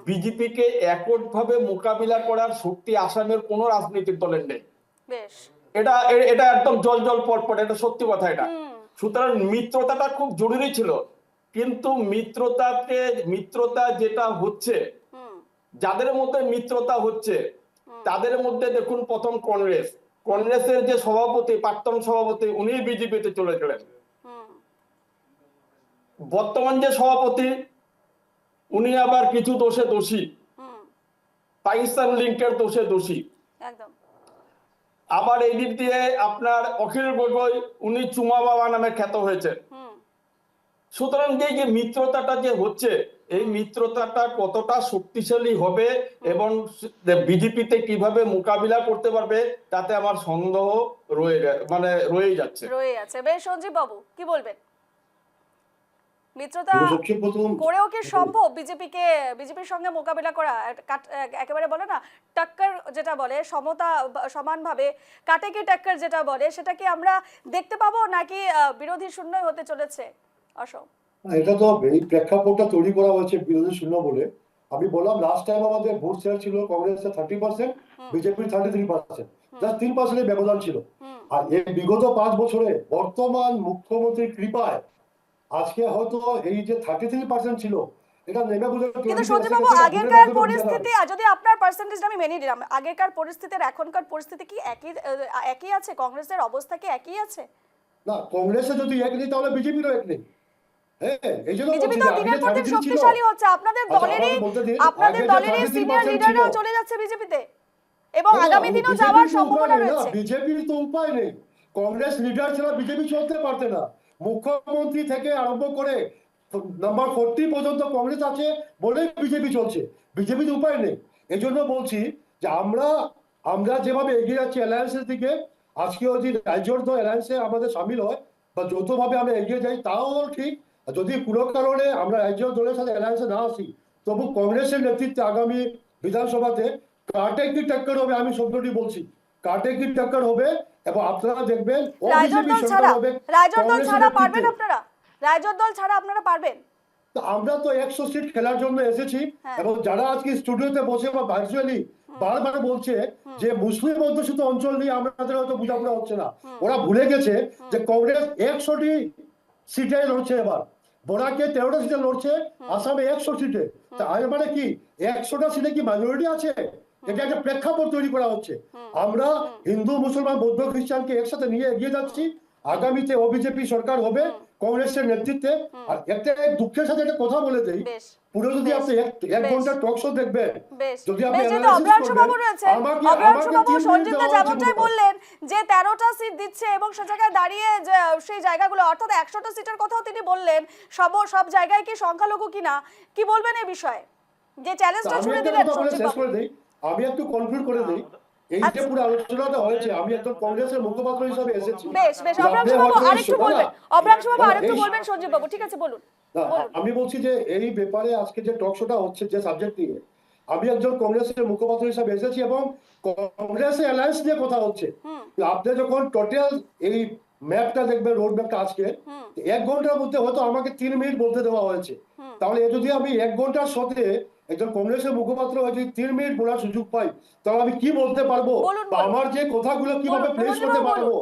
B: বিজেপিকে এককভাবে মোকাবিলা করার শক্তি আসামের কোন রাজনৈতিক দলের নেই। এটা একদম জল পটপট, এটা সত্যি কথা এটা। সুতরাং মিত্রতাটা খুব জরুরি ছিল, কিন্তু মিত্রতা যেটা হচ্ছে, যাদের মধ্যে মিত্রতা হচ্ছে তাদের মধ্যে দেখুন, প্রথম কংগ্রেসের যে সভাপতি, প্রাক্তন সভাপতি, উনি বিজেপিতে চলে গেলেন। বর্তমান যে সভাপতি, উনি আবার কিছু দোষী, পাকিস্তান লিঙ্কের দোষী। আবার এদিক দিয়ে আপনার অখিল গগৈ, উনি চুমা বাবা নামে খ্যাত হয়েছে। সুতরাং এই যে মিত্রতাটা যে হচ্ছে, এই মিত্রতাটা কতটা শক্তিশালী হবে এবং বিজেপিতে কিভাবে মোকাবিলা করতে পারবে তাতে আমার সন্দেহ রয়েই যাচ্ছে।
A: রয়ে আছে। বেশ, সঞ্জীব বাবু কি বলবেন? মিত্রতা
C: সবচেয়ে প্রথম
A: করেও কি সম্ভব বিজেপির সঙ্গে মোকাবিলা করা? একেবারে বলে না টক্কর যেটা বলে, সমতা সমানভাবে কাটে কি টক্কর যেটা বলে, সেটা কি আমরা দেখতে পাবো নাকি বিরোধী শূন্যই হতে চলেছে? অসম,
C: এটা তো এই প্রেক্ষাপটটা তৈরি করা হয়েছে বিরোধী শূন্য বলে। আমি বললাম লাস্ট টাইম আমাদের ভোট শেয়ার ছিল কংগ্রেসের 30%, বিজেপির 33%, জাস্ট 3% ব্যবধান ছিল। আর এই বিগত 5 বছরে বর্তমান মুখ্যমন্ত্রীর কৃপায় আজকে হয়তো এই যে 33% ছিল এটা নেমে বুঝে
A: কিন্তু সঞ্জীব বাবু, আগেরকার পরিস্থিতি, যদি আপনার পার্সেন্টেজ আমি মেনে নিলাম, আগেরকার পরিস্থিতির এখনকার পরিস্থিতি কি একই আছে? কংগ্রেসের অবস্থা কি একই আছে?
C: না, কংগ্রেসে যদি এক নেই তাহলে বিজেপিরও এক নেই। হ্যাঁ, এই জন্য
A: বিজেপি
C: বলছি
A: তো
C: যে
A: দিনের
C: আগে
A: পর দিন
C: 33 ছিল।
A: শক্তিশালী হচ্ছে, আপনাদের
C: আচ্ছা,
A: দলেরই
C: আমাকে বলতে দিন,
A: আপনাদের
C: আগে যে
A: দলেরই
C: 33%
A: সিনিয়র
C: ছিল।
A: লিডাররাও চলে যাচ্ছে বিজেপিতে এবং আগামী দিনেও
C: বিজেপির
A: যাওয়ার
C: তো
A: সম্ভাবনা
C: উপায় নেই না,
A: রয়েছে।
C: বিজেপির তো উপায় নেই। কংগ্রেস লিডার ছাড়া বিজেপি চলতে পারতে না। মুখ্যমন্ত্রী থেকে আরম্ভ করে নাম্বার 40 পর্যন্ত কংগ্রেস আছে বলেই বিজেপি চলছে। বিজেপির উপায় নেই। এই জন্য বলছি যে আমরা যেভাবে এগিয়ে যাচ্ছি অ্যালায়েন্সের দিকে, আজকে যদি রাজ্যর অ্যালায়েন্সে আমাদের সামিল হয় বা যৌথভাবে আমরা এগিয়ে যাই তাও ঠিক। আর যদি কোনো কারণে আমরা রাজ্য দলের সাথে অ্যালায়েন্সে না আসি, তবু কংগ্রেসের নেতৃত্বে আগামী বিধানসভাতে কাটে কি টক্কর হবে, আমি শব্দটি বলছি, কাটে কি টক্কর হবে। এবং আপনারা দেখবেন
A: রাইজর দল ছাড়া পারবেন
C: নেতৃত্বে।
A: আপনারা? রাইজর দল ছাড়া আপনারা পারবেন?
C: তো আমরা তো 100 সিট খেলার জন্য এসেছি। এবং যারা আজকে স্টুডিওতে বসে বা ভার্চুয়ালি বারবার বলছে যে মুসলিম অধ্যুষিত অঞ্চল নিয়ে আমাদের হয়তো বোঝাপড়া হচ্ছে না, ওরা ভুলে গেছে যে কংগ্রেস 100টি সিটে লড়ছে। এবার বরাকে 13টা সিটে লড়ছে, আসামে 100 সিটে। তা মানে কি 100টা সিটে কি মেজরিটি আছে? এটা একটা প্রেক্ষাপট তৈরি করা হচ্ছে। আমরা হিন্দু, মুসলমান, বৌদ্ধ, খ্রিস্টানকে একসাথে নিয়ে এগিয়ে যাচ্ছি। আগামীতে বিজেপি সরকার হবে কংগ্রেসের নেতৃত্বে। আর একটা দুঃখের সাথে একটা কথা বলে দেই, পুরো যদি আপনি 1 ঘন্টা টক শো দেখবেন, যদি আপনি
A: অভ্রাংশু বাবু রয়েছে, অভ্রাংশু বাবু সঞ্জীবদা যেমনটাই
C: আমাকে
A: বললেন যে 13টা সিট দিচ্ছে এবং সে জায়গায় দাঁড়িয়ে যে সেই জায়গাগুলো অর্থাৎ 100টা সিটের কথাও তিনি বললেন, সব জায়গায় কি সংখ্যালঘু কিনা, কি বলবেন এই বিষয়ে যে চ্যালেঞ্জটা
C: আমি
A: ছুড়ে
C: একটা
A: দিলেন
C: কথা বলে
A: সঞ্জীব
C: শেষ
A: বাবু?
C: করে দেই, আমি একটু কনক্লুড করে দেই। এই যে পুরো আলোচনাটা হয়েছে, আমি একজন কংগ্রেসের মুখপাত্র হিসেবে এসেছি।
A: বেশ, অভ্রাংশু বাবু আরেকটু বলবেন, অভ্রাংশু বাবু আরেকটু বলবেন সঞ্জীব বাবু, ঠিক আছে বলুন।
C: আমি বলছি যে এই ব্যাপারে আজকে যে টক শোটা হচ্ছে যে সাবজেক্ট নিয়ে, আমি একজন কংগ্রেসের মুখপাত্র হিসেবে এসেছি এবং কংগ্রেসের অ্যালায়েন্স নিয়ে কথা হচ্ছে। আপনি যখন টোটাল এই ম্যাপটা দেখবেন, রোড ম্যাপটা আজকে 1 ঘন্টার মধ্যে হয়তো আমাকে 3 মিনিট বলতে দেওয়া হয়েছে। তাহলে যদি আমি 1 ঘন্টার সাথে একজন কংগ্রেসের মুখপাত্র হয়ে যদি 3 মিনিট বলার সুযোগ পাই, তাহলে আমি কি বলতে পারবো বা আমার যে কথাগুলো কিভাবে প্লেস করতে পারবো।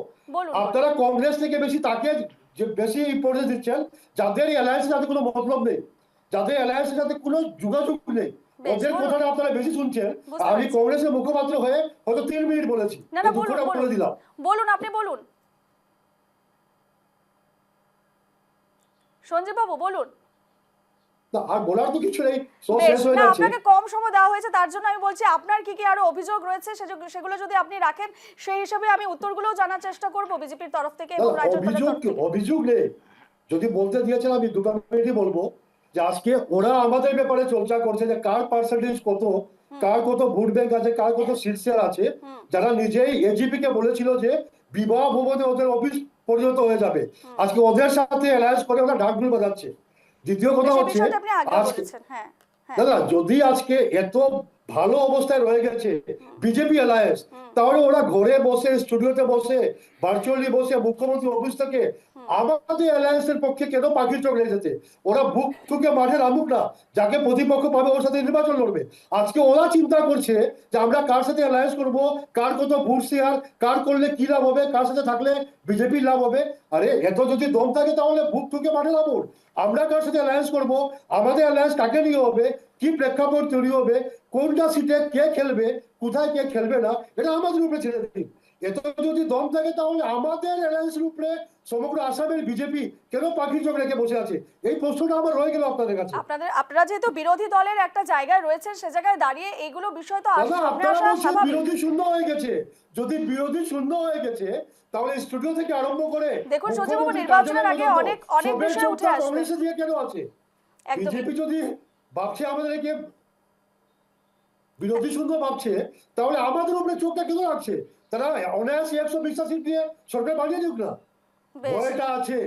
C: আপনারা কংগ্রেস থেকে বেশি তাকে যে বেশি ইম্পর্টেন্স দিচ্ছেন যাদের অ্যালায়েন্সের সাথে কোনো মতলব নেই, যাদের অ্যালায়েন্সের সাথে কোনো যোগাযোগ নেই, ওদের কথাটা আপনারা বেশি শুনছেন। আমি কংগ্রেসের মুখপাত্র হয়ে হয়তো 3 মিনিট বলেছি, দুঃখটা বলে দিলাম।
A: বলুন, আপনি বলুন সঞ্জীব বাবু, বলুন।
C: না, আর বলার তো কিছু নেই, সব
A: বেশ,
C: শেষ হয়ে
A: না,
C: যাচ্ছে।
A: আপনাকে কম সময় দেওয়া হয়েছে তার জন্য আমি বলছি আপনার কি আরো অভিযোগ রয়েছে সেগুলো যদি আপনি রাখেন সেই হিসেবে আমি উত্তরগুলোও জানার চেষ্টা করব বিজেপির তরফ থেকে এবং রাজ্য দলের তরফ থেকে।
C: অভিযোগ নেই, যদি বলতে দিয়েছেন আমি 2 মিনিটই বলবো যে আজকে ওরা আমাদের ব্যাপারে চর্চা করছে যে কার পার্সেন্টেজ কত, কার কত ভোট ব্যাংক আছে, কার কত সিট শেয়ার আছে। যারা নিজেই এজিপি কে বলেছিল যে বিবাহ ভবনে ওদের অফিস পরিণত হয়ে যাবে, আজকে ওদের সাথে অ্যালায়েন্স করে ওরা ঢাকঢোল বাজাচ্ছে। দ্বিতীয় কথা হচ্ছে দাদা, যদি আজকে এত ভালো অবস্থায় রয়ে গেছে বিজেপি অ্যালায়েন্স, তাহলে ওরা ঘরে বসে, স্টুডিওতে বসে, ভার্চুয়ালি বসে মুখ্যমন্ত্রী অফিস থেকে আমাদের অ্যালায়েন্সের পক্ষে কেন পাখির চোখ লেগেছে? ওরা বুক ঠুকে মাঠে নামুক না, যাকে প্রতিপক্ষ পাবে ওর সাথে নির্বাচন লড়বে। আজকে ওরা চিন্তা করছে যে আমরা কার সাথে অ্যালায়েন্স করব, কার কত ভোট শেয়ার, কার করলে কি লাভ হবে, কার সাথে থাকলে বিজেপির লাভ হবে। আরে এত যদি দম থাকে তাহলে বুক ঠুকে মাঠে নামুন। আমরা কার সাথে অ্যালায়েন্স করব, আমাদের অ্যালায়েন্স কাকে নিয়ে হবে, কি প্রেক্ষাপট তৈরি হবে, কোনটা সিটে কে খেলবে, কোথায় কে খেলবে না, এটা আমাদের উপরে ছেড়ে দিন। এত যদি দম থাকে তাহলে আমাদের অ্যালায়েন্সের উপরে সমগ্র আসামের বিজেপি কেন পাখির চোখ রেখে বসে আছে? এই প্রশ্নটা আমার রয়ে গেল আপনাদের কাছে।
A: আপনারা যেহেতু বিরোধী দলের একটা জায়গায় রয়েছেন, সে জায়গায় দাঁড়িয়ে এইগুলো বিষয় তো
C: দাদা,
A: সামনে
C: আপনারা
A: আসা
C: বলছেন
A: স্বাভাবিক।
C: বিরোধী শূন্য হয়ে গেছে। যদি বিরোধী শূন্য হয়ে গেছে তাহলে স্টুডিও থেকে আরম্ভ করে
A: দেখুন সচিববাবু,
C: মুখ্যমন্ত্রী
A: নির্বাচনের আগে
C: কার্যালয়
A: অনেক
C: পর্যন্ত
A: অনেক
C: সবের
A: বিষয় উঠে
C: চোখটা
A: আসবে।
C: কংগ্রেসের দিকে কেন আছে?
A: একদমই।
C: বিজেপি যদি ভাবছে আমাদেরকে বিরোধী শূন্য ভাবছে, তাহলে আমাদের উপরে চোখটা কেন রাখছে? তারা অনায়াসে 120 সিট দিয়ে সরকার বানিয়ে দিক না।
A: বেশ।
C: ভয়টা আছে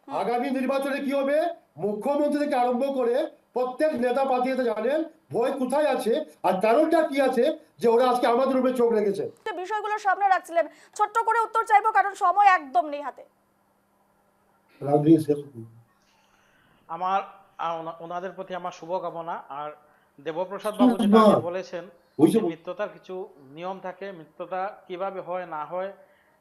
C: আগামী নির্বাচনে কি হবে। মুখ্যমন্ত্রী থেকে আরম্ভ করে প্রত্যেক নেতা পাঠিয়ে জানেন ভয় কোথায় আছে আর কারণটা কি আছে, যে ওরা আজকে আমাদের উপরে চোখ রেখেছে।
A: বিষয়গুলো সামনে রাখছিলেন, ছোট্ট করে উত্তর চাইবো কারণ সময় একদম নেই হাতে।
E: আমার ওনাদের প্রতি আমার শুভকামনা। আর দেবপ্রসাদ বাবু যেটা আপনি বলেছেন, যে মিত্রতার কিছু নিয়ম থাকে, মিত্রতা কিভাবে হয় না হয়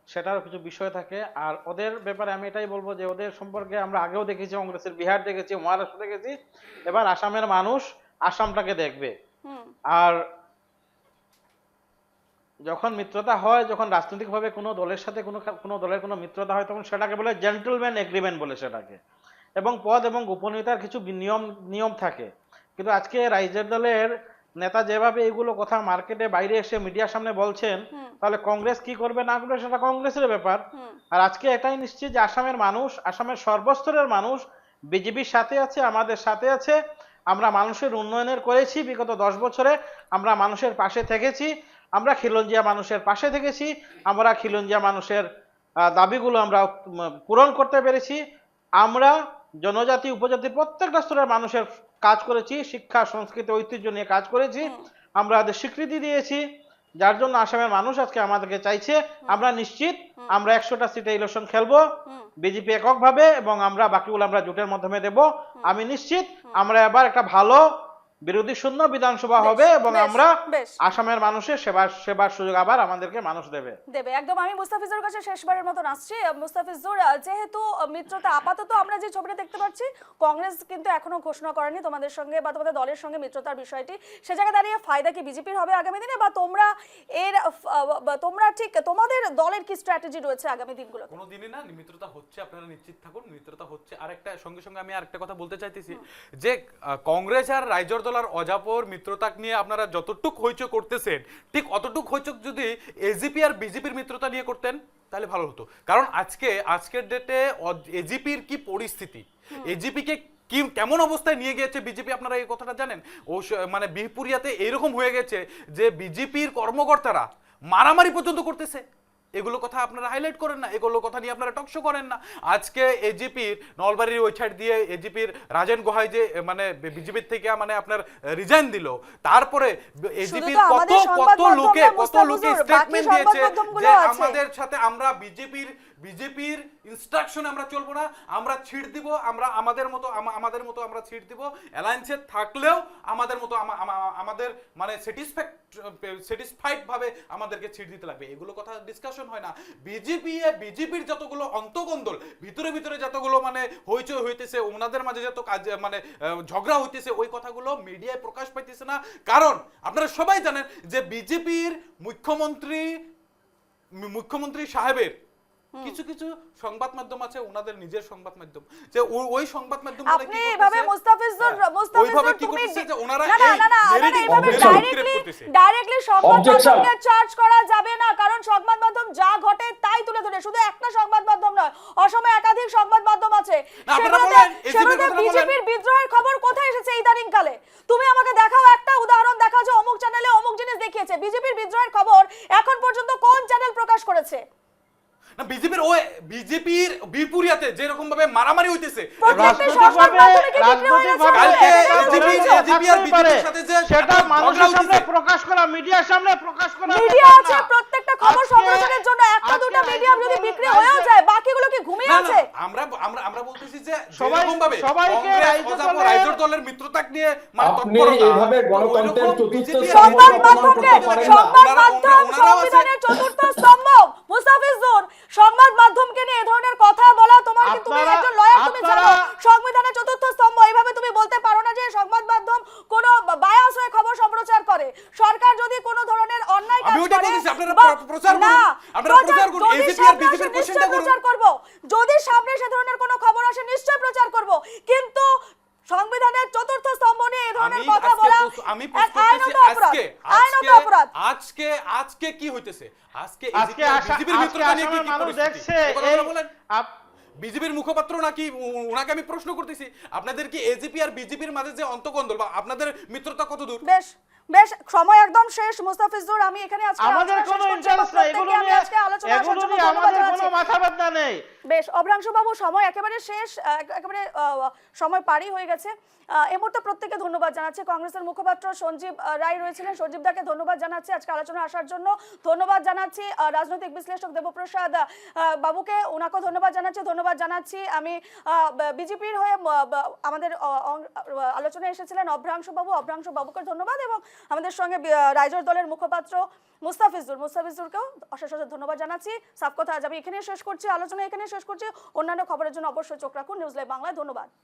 E: সেটারও কিছু বিষয় থাকে। আর ওদের ব্যাপারে আমি এটাই বলবো যে ওদের সম্পর্কে আমরা আগেও দেখেছি, কংগ্রেসের বিহার দেখেছি, মহারাষ্ট্র দেখেছি, এবার আসামের মানুষ আসামটাকে দেখবে। আর যখন মিত্রতা হয়, যখন রাজনৈতিকভাবে কোনো দলের সাথে কোনো দলের কোনো মিত্রতা হয়, তখন সেটাকে বলে জেন্টলম্যান এগ্রিমেন্ট বলে সেটাকে, এবং পদ এবং গোপনীয়তার কিছু নিয়ম থাকে। কিন্তু আজকে রাইজের দলের নেতা যেভাবে এগুলো কথা মার্কেটে বাইরে এসে মিডিয়ার সামনে বলছেন, তাহলে কংগ্রেস কি করবে না করবে সেটা কংগ্রেসের ব্যাপার। আর আজকে এটাই নিশ্চিত যে আসামের মানুষ, আসামের সর্বস্তরের মানুষ বিজেপির সাথে আছে, আমাদের সাথে আছে। আমরা মানুষের উন্নয়নের করেছি বিগত 10 বছরে, আমরা মানুষের পাশে থেকেছি, আমরা খিলঞ্জিয়া মানুষের পাশে থেকেছি, আমরা খিলঞ্জিয়া মানুষের দাবিগুলো আমরা পূরণ করতে পেরেছি। আমরা জনজাতি উপজাতি প্রত্যেকটা স্তরের মানুষের কাজ করেছি, শিক্ষা সংস্কৃতি ঐতিহ্য নিয়ে কাজ করেছি, আমরা ওদের স্বীকৃতি দিয়েছি, যার জন্য আসামের মানুষ আজকে আমাদেরকে চাইছে। আমরা নিশ্চিত আমরা 100টা সিটে ইলেকশন খেলবো বিজেপি এককভাবে, এবং আমরা বাকিগুলো আমরা জোটের মাধ্যমে দেব। আমি নিশ্চিত আমরা এবার একটা ভালো বিরোধী শূন্য বিধানসভা হবে, এবং আমরা আসামের মানুষের সেবার সুযোগ আবার আমাদেরকে মানুষ দেবে।
A: একদম। আমি মুস্তাফিজুর কাছে শেষবারের মতন আসছি। মুস্তাফিজুর, যেহেতু মিত্রতা আপাতত আমরা যে ছবিটা দেখতে পাচ্ছি, কংগ্রেস কিন্তু এখনো ঘোষণা করেনি তোমাদের সঙ্গে বা তোমাদের দলের সঙ্গে মিত্রতার বিষয়টি, সে জায়গায় দাঁড়িয়ে ফায়দা কি বিজেপির হবে আগামী দিনে, বা তোমরা ঠিক তোমাদের দলের কি স্ট্র্যাটেজি রয়েছে আগামী দিনগুলোতে?
F: কোনো দিনই না মিত্রতা হচ্ছে, আপনারা নিশ্চিত থাকুন মিত্রতা হচ্ছে। আরেকটা সঙ্গে সঙ্গে আমি আরেকটা কথা বলতে চাইতেছি যে কংগ্রেস আর রাইজর দল আর অজাপর মিত্রতা নিয়ে আপনারা যতটুক হইচই করতেছেন, ঠিক অতটুক হইচই যদি এজিপি আর বিজেপির মিত্রতা নিয়ে করতেন তাহলে ভালো হতো। কারণ আজকের ডেটে এজিপির কি পরিস্থিতি, এজিপিকে কি কেমন অবস্থায় নিয়ে গিয়েছে বিজেপি, আপনারা এই কথাটা জানেন? মানে বিহপুরিয়াতে এরকম হয়ে গেছে যে বিজেপির কর্মকর্তারা মারামারি পর্যন্ত করতেছে। এগুলো কথা আপনারা হাইলাইট করেন না, এগুলো কথা নিয়ে আপনারা টকশো করেন না। আজকে এজিপির নলবাড়ির ওই সাইড দিয়ে এজিপির রাজেন গোহাই যে মানে বিজেপির থেকে মানে আপনার রিজাইন দিল, তারপরে এজিপির কত লোকে স্টেটমেন্ট দিয়েছে যে আমাদের সাথে আমরা বিজেপির ইনস্ট্রাকশনে আমরা চলবো না, আমরা ছিড় দিব, আমরা আমাদের মতো আমরা ছিড় দিব, অ্যালায়েন্সে থাকলেও আমাদের মতো আমাদের মানে স্যাটিসফাইড ভাবে আমাদেরকে ছিড় দিতে লাগবে। এগুলো কথা ডিসকাশন হয় না। বিজেপির যতগুলো অন্তগন্দল ভিতরে ভিতরে যতগুলো মানে হইচই হইতেছে, ওনাদের মাঝে যত কাজ মানে ঝগড়া হইতেছে, ওই কথাগুলো মিডিয়ায় প্রকাশ পাইতেছে না। কারণ আপনারা সবাই জানেন যে বিজেপির মুখ্যমন্ত্রী সাহেবের কিছু কিছু সংবাদ মাধ্যম আছে, ওনাদের নিজের সংবাদ মাধ্যম, যে ওই সংবাদ মাধ্যম
A: আপনি এভাবে মুস্তাফিজুর তুমি ডাইরেক্টলি সংবাদ মাধ্যমকে চার্জ করা যাবে না, কারণ সংবাদ মাধ্যম যা ঘটে তাই তুলে ধরে। শুধু একটা সংবাদ মাধ্যম নয়, অসমে একাধিক সংবাদ মাধ্যম আছে। সেগুলোতে বিজেপির বিদ্রোহের খবর কোথায় এসেছে ইদানিং কালে? তুমি আমাকে দেখাও, একটা উদাহরণ দেখাও যে অমুক চ্যানেলে অমুক জিনিস দেখিয়েছে। বিজেপির বিদ্রোহের খবর এখন পর্যন্ত কোন চ্যানেল প্রকাশ করেছে?
F: না, বিজেপির বিপুরিয়াতে যেরকম ভাবে মারামারি হইতেছে,
E: প্রকাশ করা মিডিয়ার সামনে প্রকাশ করা
A: মিডিয়া আছে প্রত্যেকটা খবর সংগ্রহের জন্য। একটা দুটো মিডিয়া যদি বিক্রি হয়ে যায়, বাকিগুলো কি ঘুমিয়ে আছে?
F: আমরা বলতেছি যে সবাইরকম ভাবে সবাইকে রাইজর দলের মিত্রতা নিয়ে
B: আপনি এইভাবে গণতন্ত্রের চতুর্থ
A: সংবাদ মাধ্যমকে সংবিধানের চতুর্থ স্তম্ভ মুস্তাফিজুর, সংবাদ মাধ্যমকে নিয়ে এই ধরনের কথা বলা তোমার কি, তুমি একজন লয়ার, তুমি জানো সংবিধানের চতুর্থ স্তম্ভ। এইভাবে তুমি বলতে পারো না যে সংবাদ মাধ্যম কোনো বায়াস হয়ে খবর সম্প্রচার করে। সরকার যদি কোনো ধরনের অন্যায় কাজ
F: ওইটা
A: করে
F: বলতেছি, আপনারা
A: বা-
F: প্রচার করুন,
A: না,
F: আপনারা প্রচার করুন,
A: যদি
F: AJP আর
A: সামনে
F: BJP
A: আসে
F: র কোশ্চেনটা
A: নিশ্চয়ই
F: করুন।
A: প্রচার করব, যদি সামনে সে ধরনের কোনো খবর আসে নিশ্চয়ই প্রচার করব, কিন্তু সংবিধানের চতুর্থ স্তম্ভ নিয়ে এই ধরনের
F: আমি
A: কথা
F: আজকে
A: বলা
F: আমি
A: এক
F: প্রশ্ন
A: আইনত
F: করতেছি
A: অপরাধ, আইনত
F: আজকে
A: অপরাধ।
F: আজকে আজকে কি হইতেছে? আজকে
E: আজকে
F: বিজেপির মিত্রতা নিয়ে কি
E: আসামের মানুষ
F: পরিস্থিতি?
E: দেখছে
F: এই কথাগুলো
E: এই
F: বলেন।
E: আপ-
F: বিজেপির মুখপাত্র নাকি ওনাকে আমি প্রশ্ন করতেছি, আপনাদের কি এজিপি আর বিজেপির মাঝে যে অন্তকন্দল বা আপনাদের মিত্রতা কত দূর?
A: বেশ বেশ, সময় একদম শেষ। মুস্তাফিজুর, আমি এখানে আজকে
E: আমাদের
A: আলোচনা
E: কোনো
A: শেষ করছি।
E: ইন্টারেস্ট নাই এগুলো
A: প্রত্যেককে আমি
E: নিয়ে,
A: আজকে আলোচনা আসার
E: এগুলো
A: জন্য
E: নিয়ে
A: ধন্যবাদ
E: আমাদের
A: জানাচ্ছি।
E: কোনো মাথা ব্যথা নেই।
A: বেশ, অভ্রাংশু বাবু, সময় একেবারে শেষ, একেবারে সময় পারই হয়ে গেছে। এই মুহূর্তে প্রত্যেককে ধন্যবাদ জানাচ্ছি। কংগ্রেসের মুখপাত্র সঞ্জীব রায় রয়েছিলেন, সঞ্জীব দাকে ধন্যবাদ জানাচ্ছি আজকে আলোচনা আসার জন্য। ধন্যবাদ জানাচ্ছি রাজনৈতিক বিশ্লেষক দেবপ্রসাদ বাবুকে, ওনাকেও ধন্যবাদ জানাচ্ছি। ধন্যবাদ জানাচ্ছি আমি বিজেপির হয়ে আমাদের আলোচনায় এসেছিলেন অভ্রাংশু বাবু, অভ্রাংশু বাবুকে ধন্যবাদ, এবং আমাদের সঙ্গে রাইজর দলের মুখপাত্র মুস্তাফিজুরকেও অশেষ অশেষ ধন্যবাদ জানাচ্ছি। সাফ কথা আজ আমি এখানে শেষ করছি, আলোচনা এখানে শেষ করছি। অন্যান্য খবরের জন্য অবশ্যই চোখ রাখুন নিউজ লাইভ বাংলায়। ধন্যবাদ।